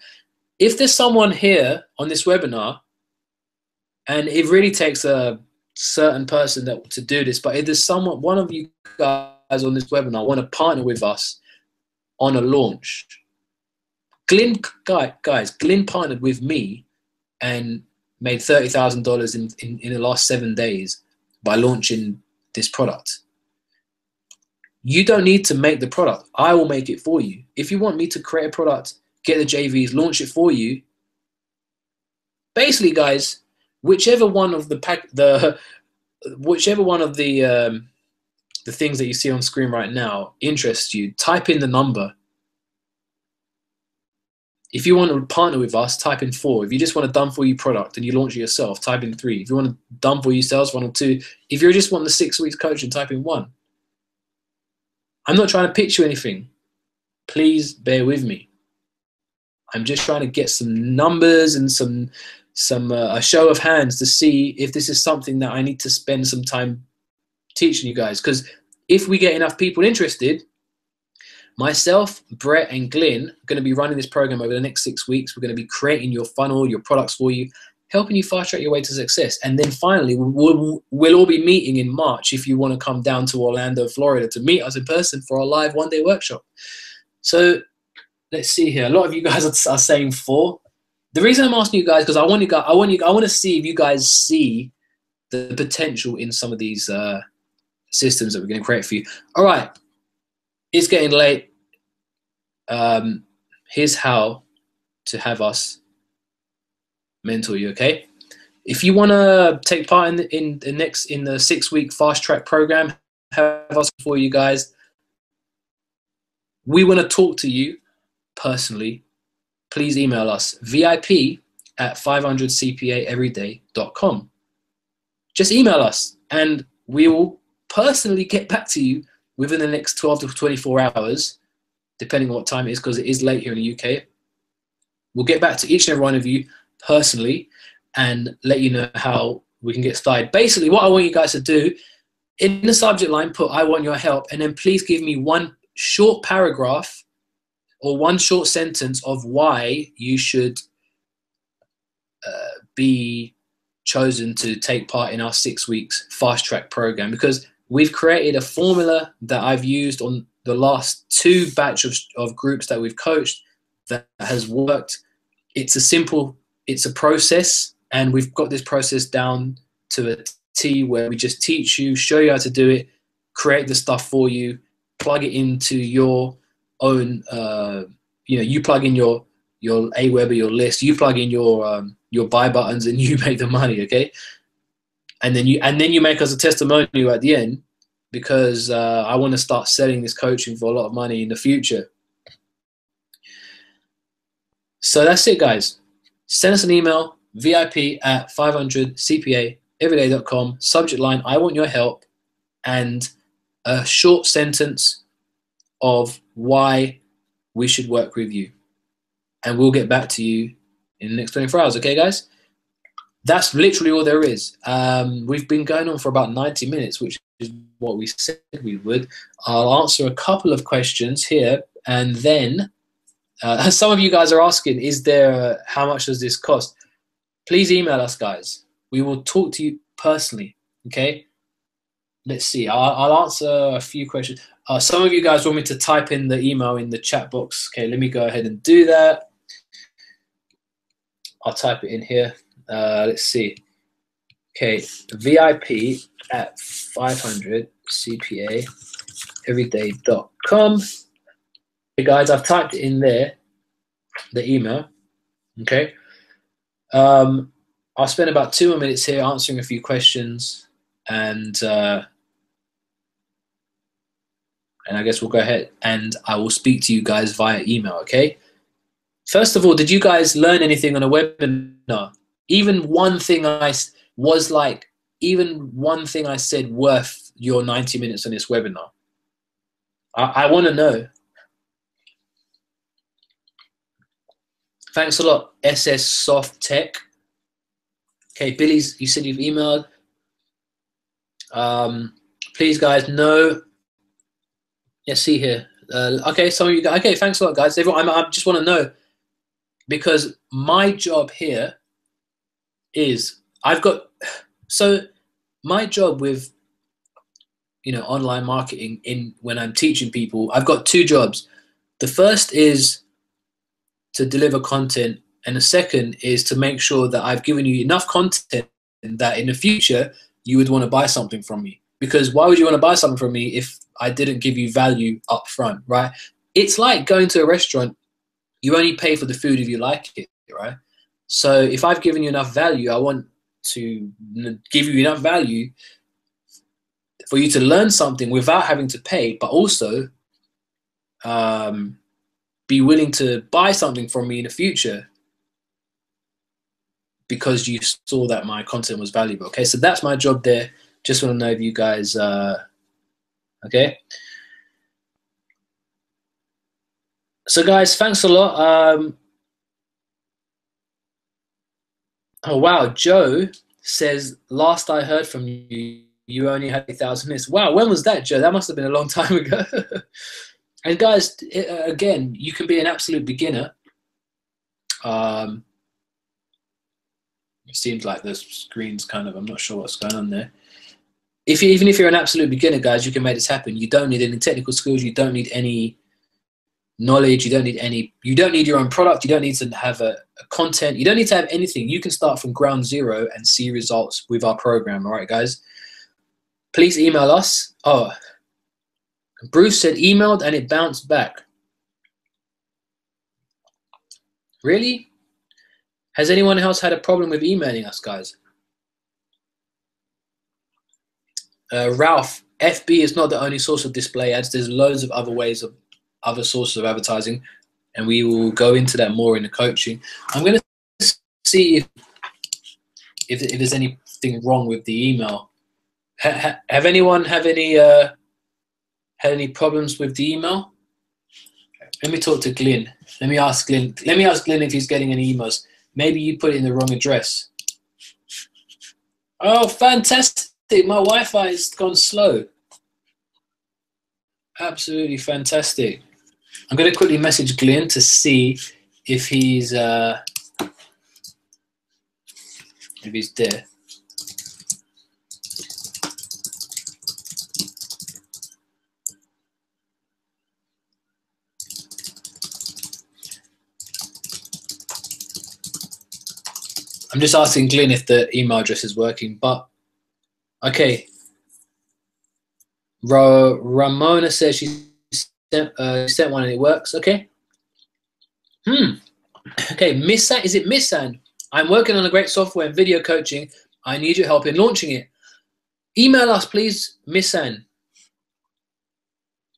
If there's someone here on this webinar, and it really takes a certain person to do this, but if there's someone, one of you guys on this webinar want to partner with us on a launch, Glenn partnered with me and made $30,000 in the last 7 days by launching this product. You don't need to make the product. I will make it for you. If you want me to create a product, get the JVs, launch it for you. Basically, guys, whichever one of the things that you see on screen right now interests you, type in the number. If you want to partner with us, type in 4. If you just want a done for you product and you launch it yourself, type in 3. If you want a done for you sales funnel, 2. If you just want the 6 weeks coaching, type in 1. I'm not trying to pitch you anything. Please bear with me. I'm just trying to get some numbers and a show of hands to see if this is something that I need to spend some time teaching you guys. Because if we get enough people interested, myself, Brett, and Glenn are going to be running this program over the next 6 weeks. We're going to be creating your funnel, your products for you, helping you fast track your way to success. And then finally, we'll all be meeting in March if you want to come down to Orlando, Florida to meet us in person for our live one-day workshop. So let's see here. A lot of you guys are saying 4. The reason I'm asking you guys, because I want to see if you guys see the potential in some of these systems that we're going to create for you. All right. It's getting late. Here's how to have us mentor you, okay? If you want to take part in the 6-week fast track program, have us for you guys. We want to talk to you personally. Please email us vip@500cpaeveryday.com. Just email us and we will personally get back to you within the next 12 to 24 hours, depending on what time it is, because it is late here in the UK. We'll get back to each and every one of you personally and let you know how we can get started. Basically, what I want you guys to do, in the subject line, put "I want your help," and then please give me one short paragraph or one short sentence of why you should be chosen to take part in our 6 weeks fast track program, because we've created a formula that I've used on the last 2 batch of groups that we've coached that has worked. It's a process, and we've got this process down to a T where we just teach you, show you how to do it, create the stuff for you, plug it into your own, you plug in your Aweber, your list, you plug in your buy buttons, and you make the money, okay? And then you make us a testimonial at the end, because I want to start selling this coaching for a lot of money in the future. So that's it, guys. Send us an email, vip@500cpaeveryday.com, subject line "I want your help," and a short sentence of why we should work with you. And we'll get back to you in the next 24 hours, okay, guys? That's literally all there is. We've been going on for about 90 minutes, which is what we said we would. I'll answer a couple of questions here, and then some of you guys are asking, how much does this cost? Please email us, guys. We will talk to you personally, okay? Let's see. I'll answer a few questions. Some of you guys want me to type in the email in the chat box. Okay, let me go ahead and do that. I'll type it in here. Let's see. Okay, vip@500cpaeveryday.com. Hey guys, I've typed it in there, the email. Okay. I'll spend about 2 more minutes here answering a few questions, and I guess we'll go ahead and I will speak to you guys via email, okay? First of all, did you guys learn anything on a webinar? Even one thing I said worth your 90 minutes on this webinar? I want to know. Thanks a lot, SS Soft Tech. Okay, Billy's, you said you've emailed. Please, guys, no. Let's see here. Okay, some of you guys. Okay, thanks a lot, guys. Everyone, I just want to know, because my job here is my job with online marketing when I'm teaching people, I've got two jobs. The first is to deliver content, and the second is to make sure that I've given you enough content that in the future you would want to buy something from me. Because why would you want to buy something from me if I didn't give you value up front, right? It's like going to a restaurant. You only pay for the food if you like it, right? So if I've given you enough value, I want to give you enough value for you to learn something without having to pay, but also be willing to buy something from me in the future because you saw that my content was valuable. Okay, so that's my job there. Just want to know if you guys, okay. So guys, thanks a lot. Oh wow, Joe says, last I heard from you, you only had 1,000 minutes. Wow, when was that, Joe? That must have been a long time ago. And guys, again, you can be an absolute beginner. It seems like the screen's kind of, I'm not sure what's going on there. Even if you're an absolute beginner, guys, you can make this happen. You don't need any technical skills. You don't need any knowledge. You don't need your own product. You don't need to have a content. You don't need to have anything. You can start from ground zero and see results with our program. All right, guys. Please email us. Oh, Bruce said emailed and it bounced back. Really? Has anyone else had a problem with emailing us, guys? Ralph, FB is not the only source of display ads. There's loads of other ways of other sources of advertising, and we will go into that more in the coaching. I'm going to see if there's anything wrong with the email. Have anyone had any problems with the email? Let me talk to Glyn. Let me ask Glyn if he's getting any emails. Maybe you put it in the wrong address. Oh, fantastic. My Wi-Fi has gone slow. Absolutely fantastic. I'm going to quickly message Glyn to see if he's there. I'm just asking Glyn if the email address is working, but okay. Ramona says she sent one and it works. Okay. Okay, Missan, is it Missan? I'm working on a great software and video coaching. I need your help in launching it. Email us, please, Missan.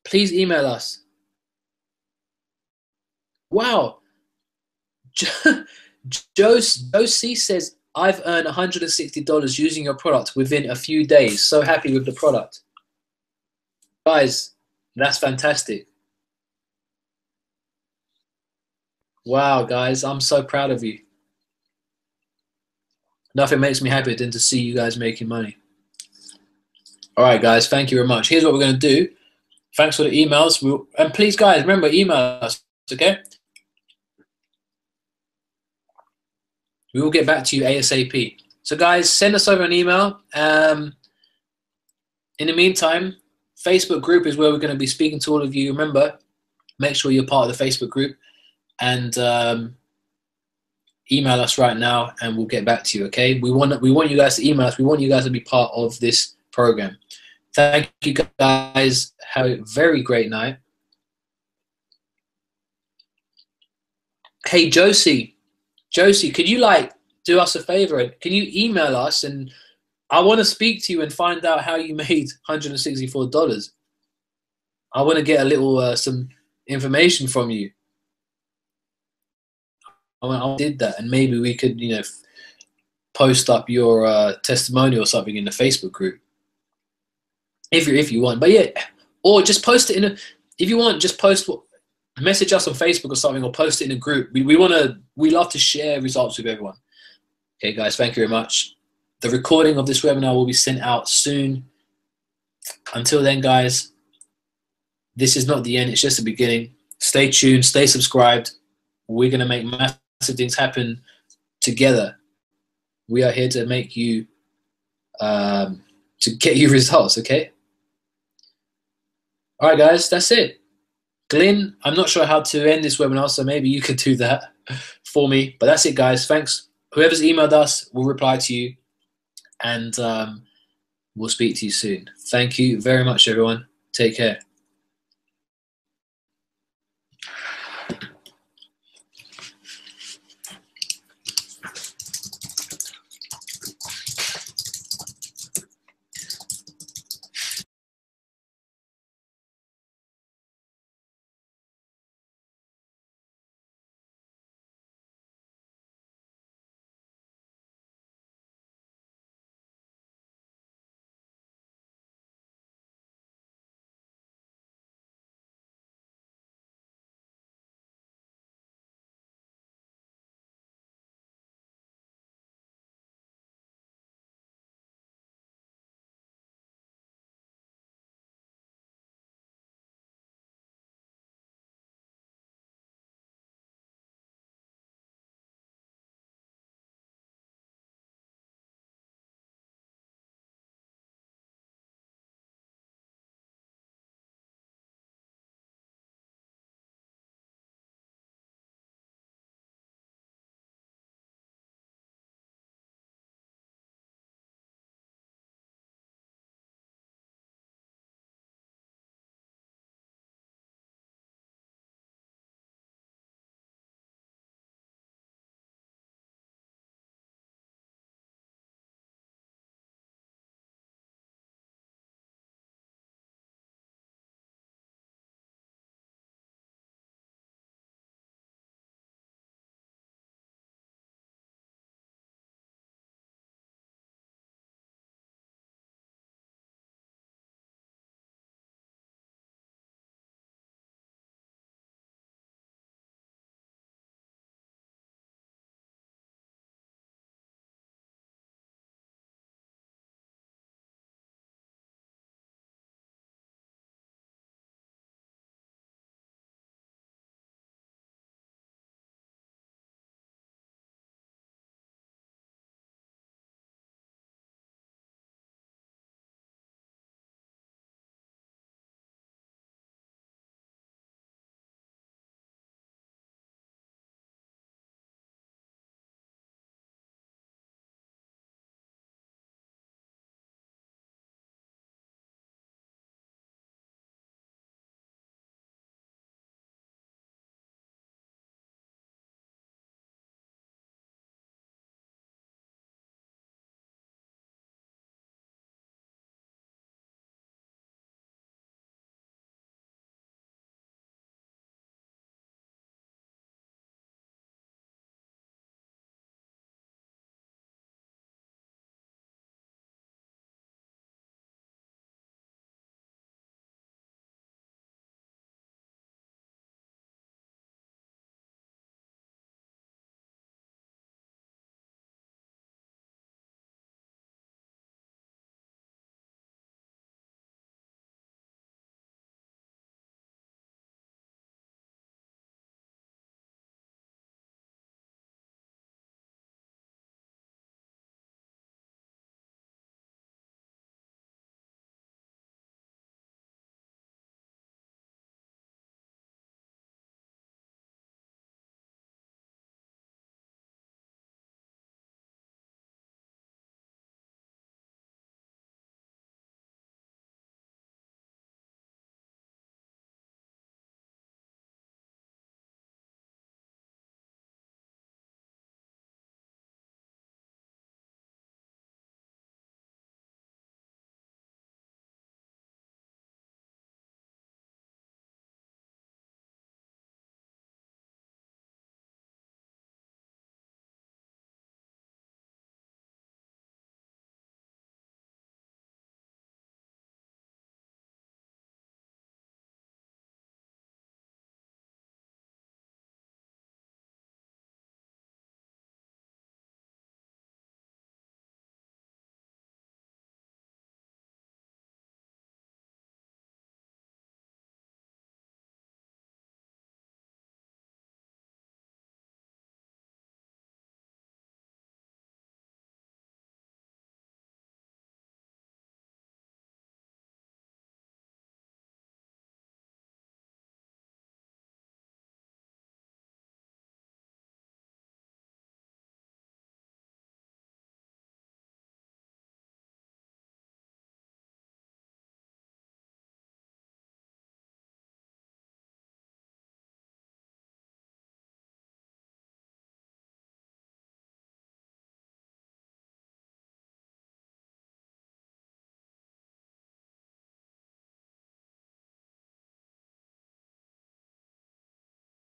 Please email us. Wow. Josie says, I've earned $160 using your product within a few days. So happy with the product. Guys, that's fantastic. Wow, guys, I'm so proud of you. Nothing makes me happier than to see you guys making money. All right, guys, thank you very much. Here's what we're going to do. Thanks for the emails. And please, guys, remember, email us, okay? We will get back to you ASAP. So, guys, send us over an email. In the meantime, Facebook group is where we're going to be speaking to all of you. Remember, make sure you're part of the Facebook group. And email us right now, and we'll get back to you. Okay? We want you guys to email us. We want you guys to be part of this program. Thank you, guys. Have a very great night. Hey, Josie, could you do us a favor? Can you email us? And I want to speak to you and find out how you made $164. I want to get a little some information from you. I did that, and maybe we could, post up your testimonial or something in the Facebook group, if you want. But yeah, or just post it if you want, just message us on Facebook or something, or post it in a group. We love to share results with everyone. Okay, guys, thank you very much. The recording of this webinar will be sent out soon. Until then, guys, this is not the end. It's just the beginning. Stay tuned. Stay subscribed. We're going to make massive things happen together. We are here to make you, to get you results, okay? All right, guys, that's it. Glyn, I'm not sure how to end this webinar, so maybe you could do that for me. But that's it, guys. Thanks. Whoever's emailed us, we'll reply to you, and we'll speak to you soon. Thank you very much, everyone. Take care.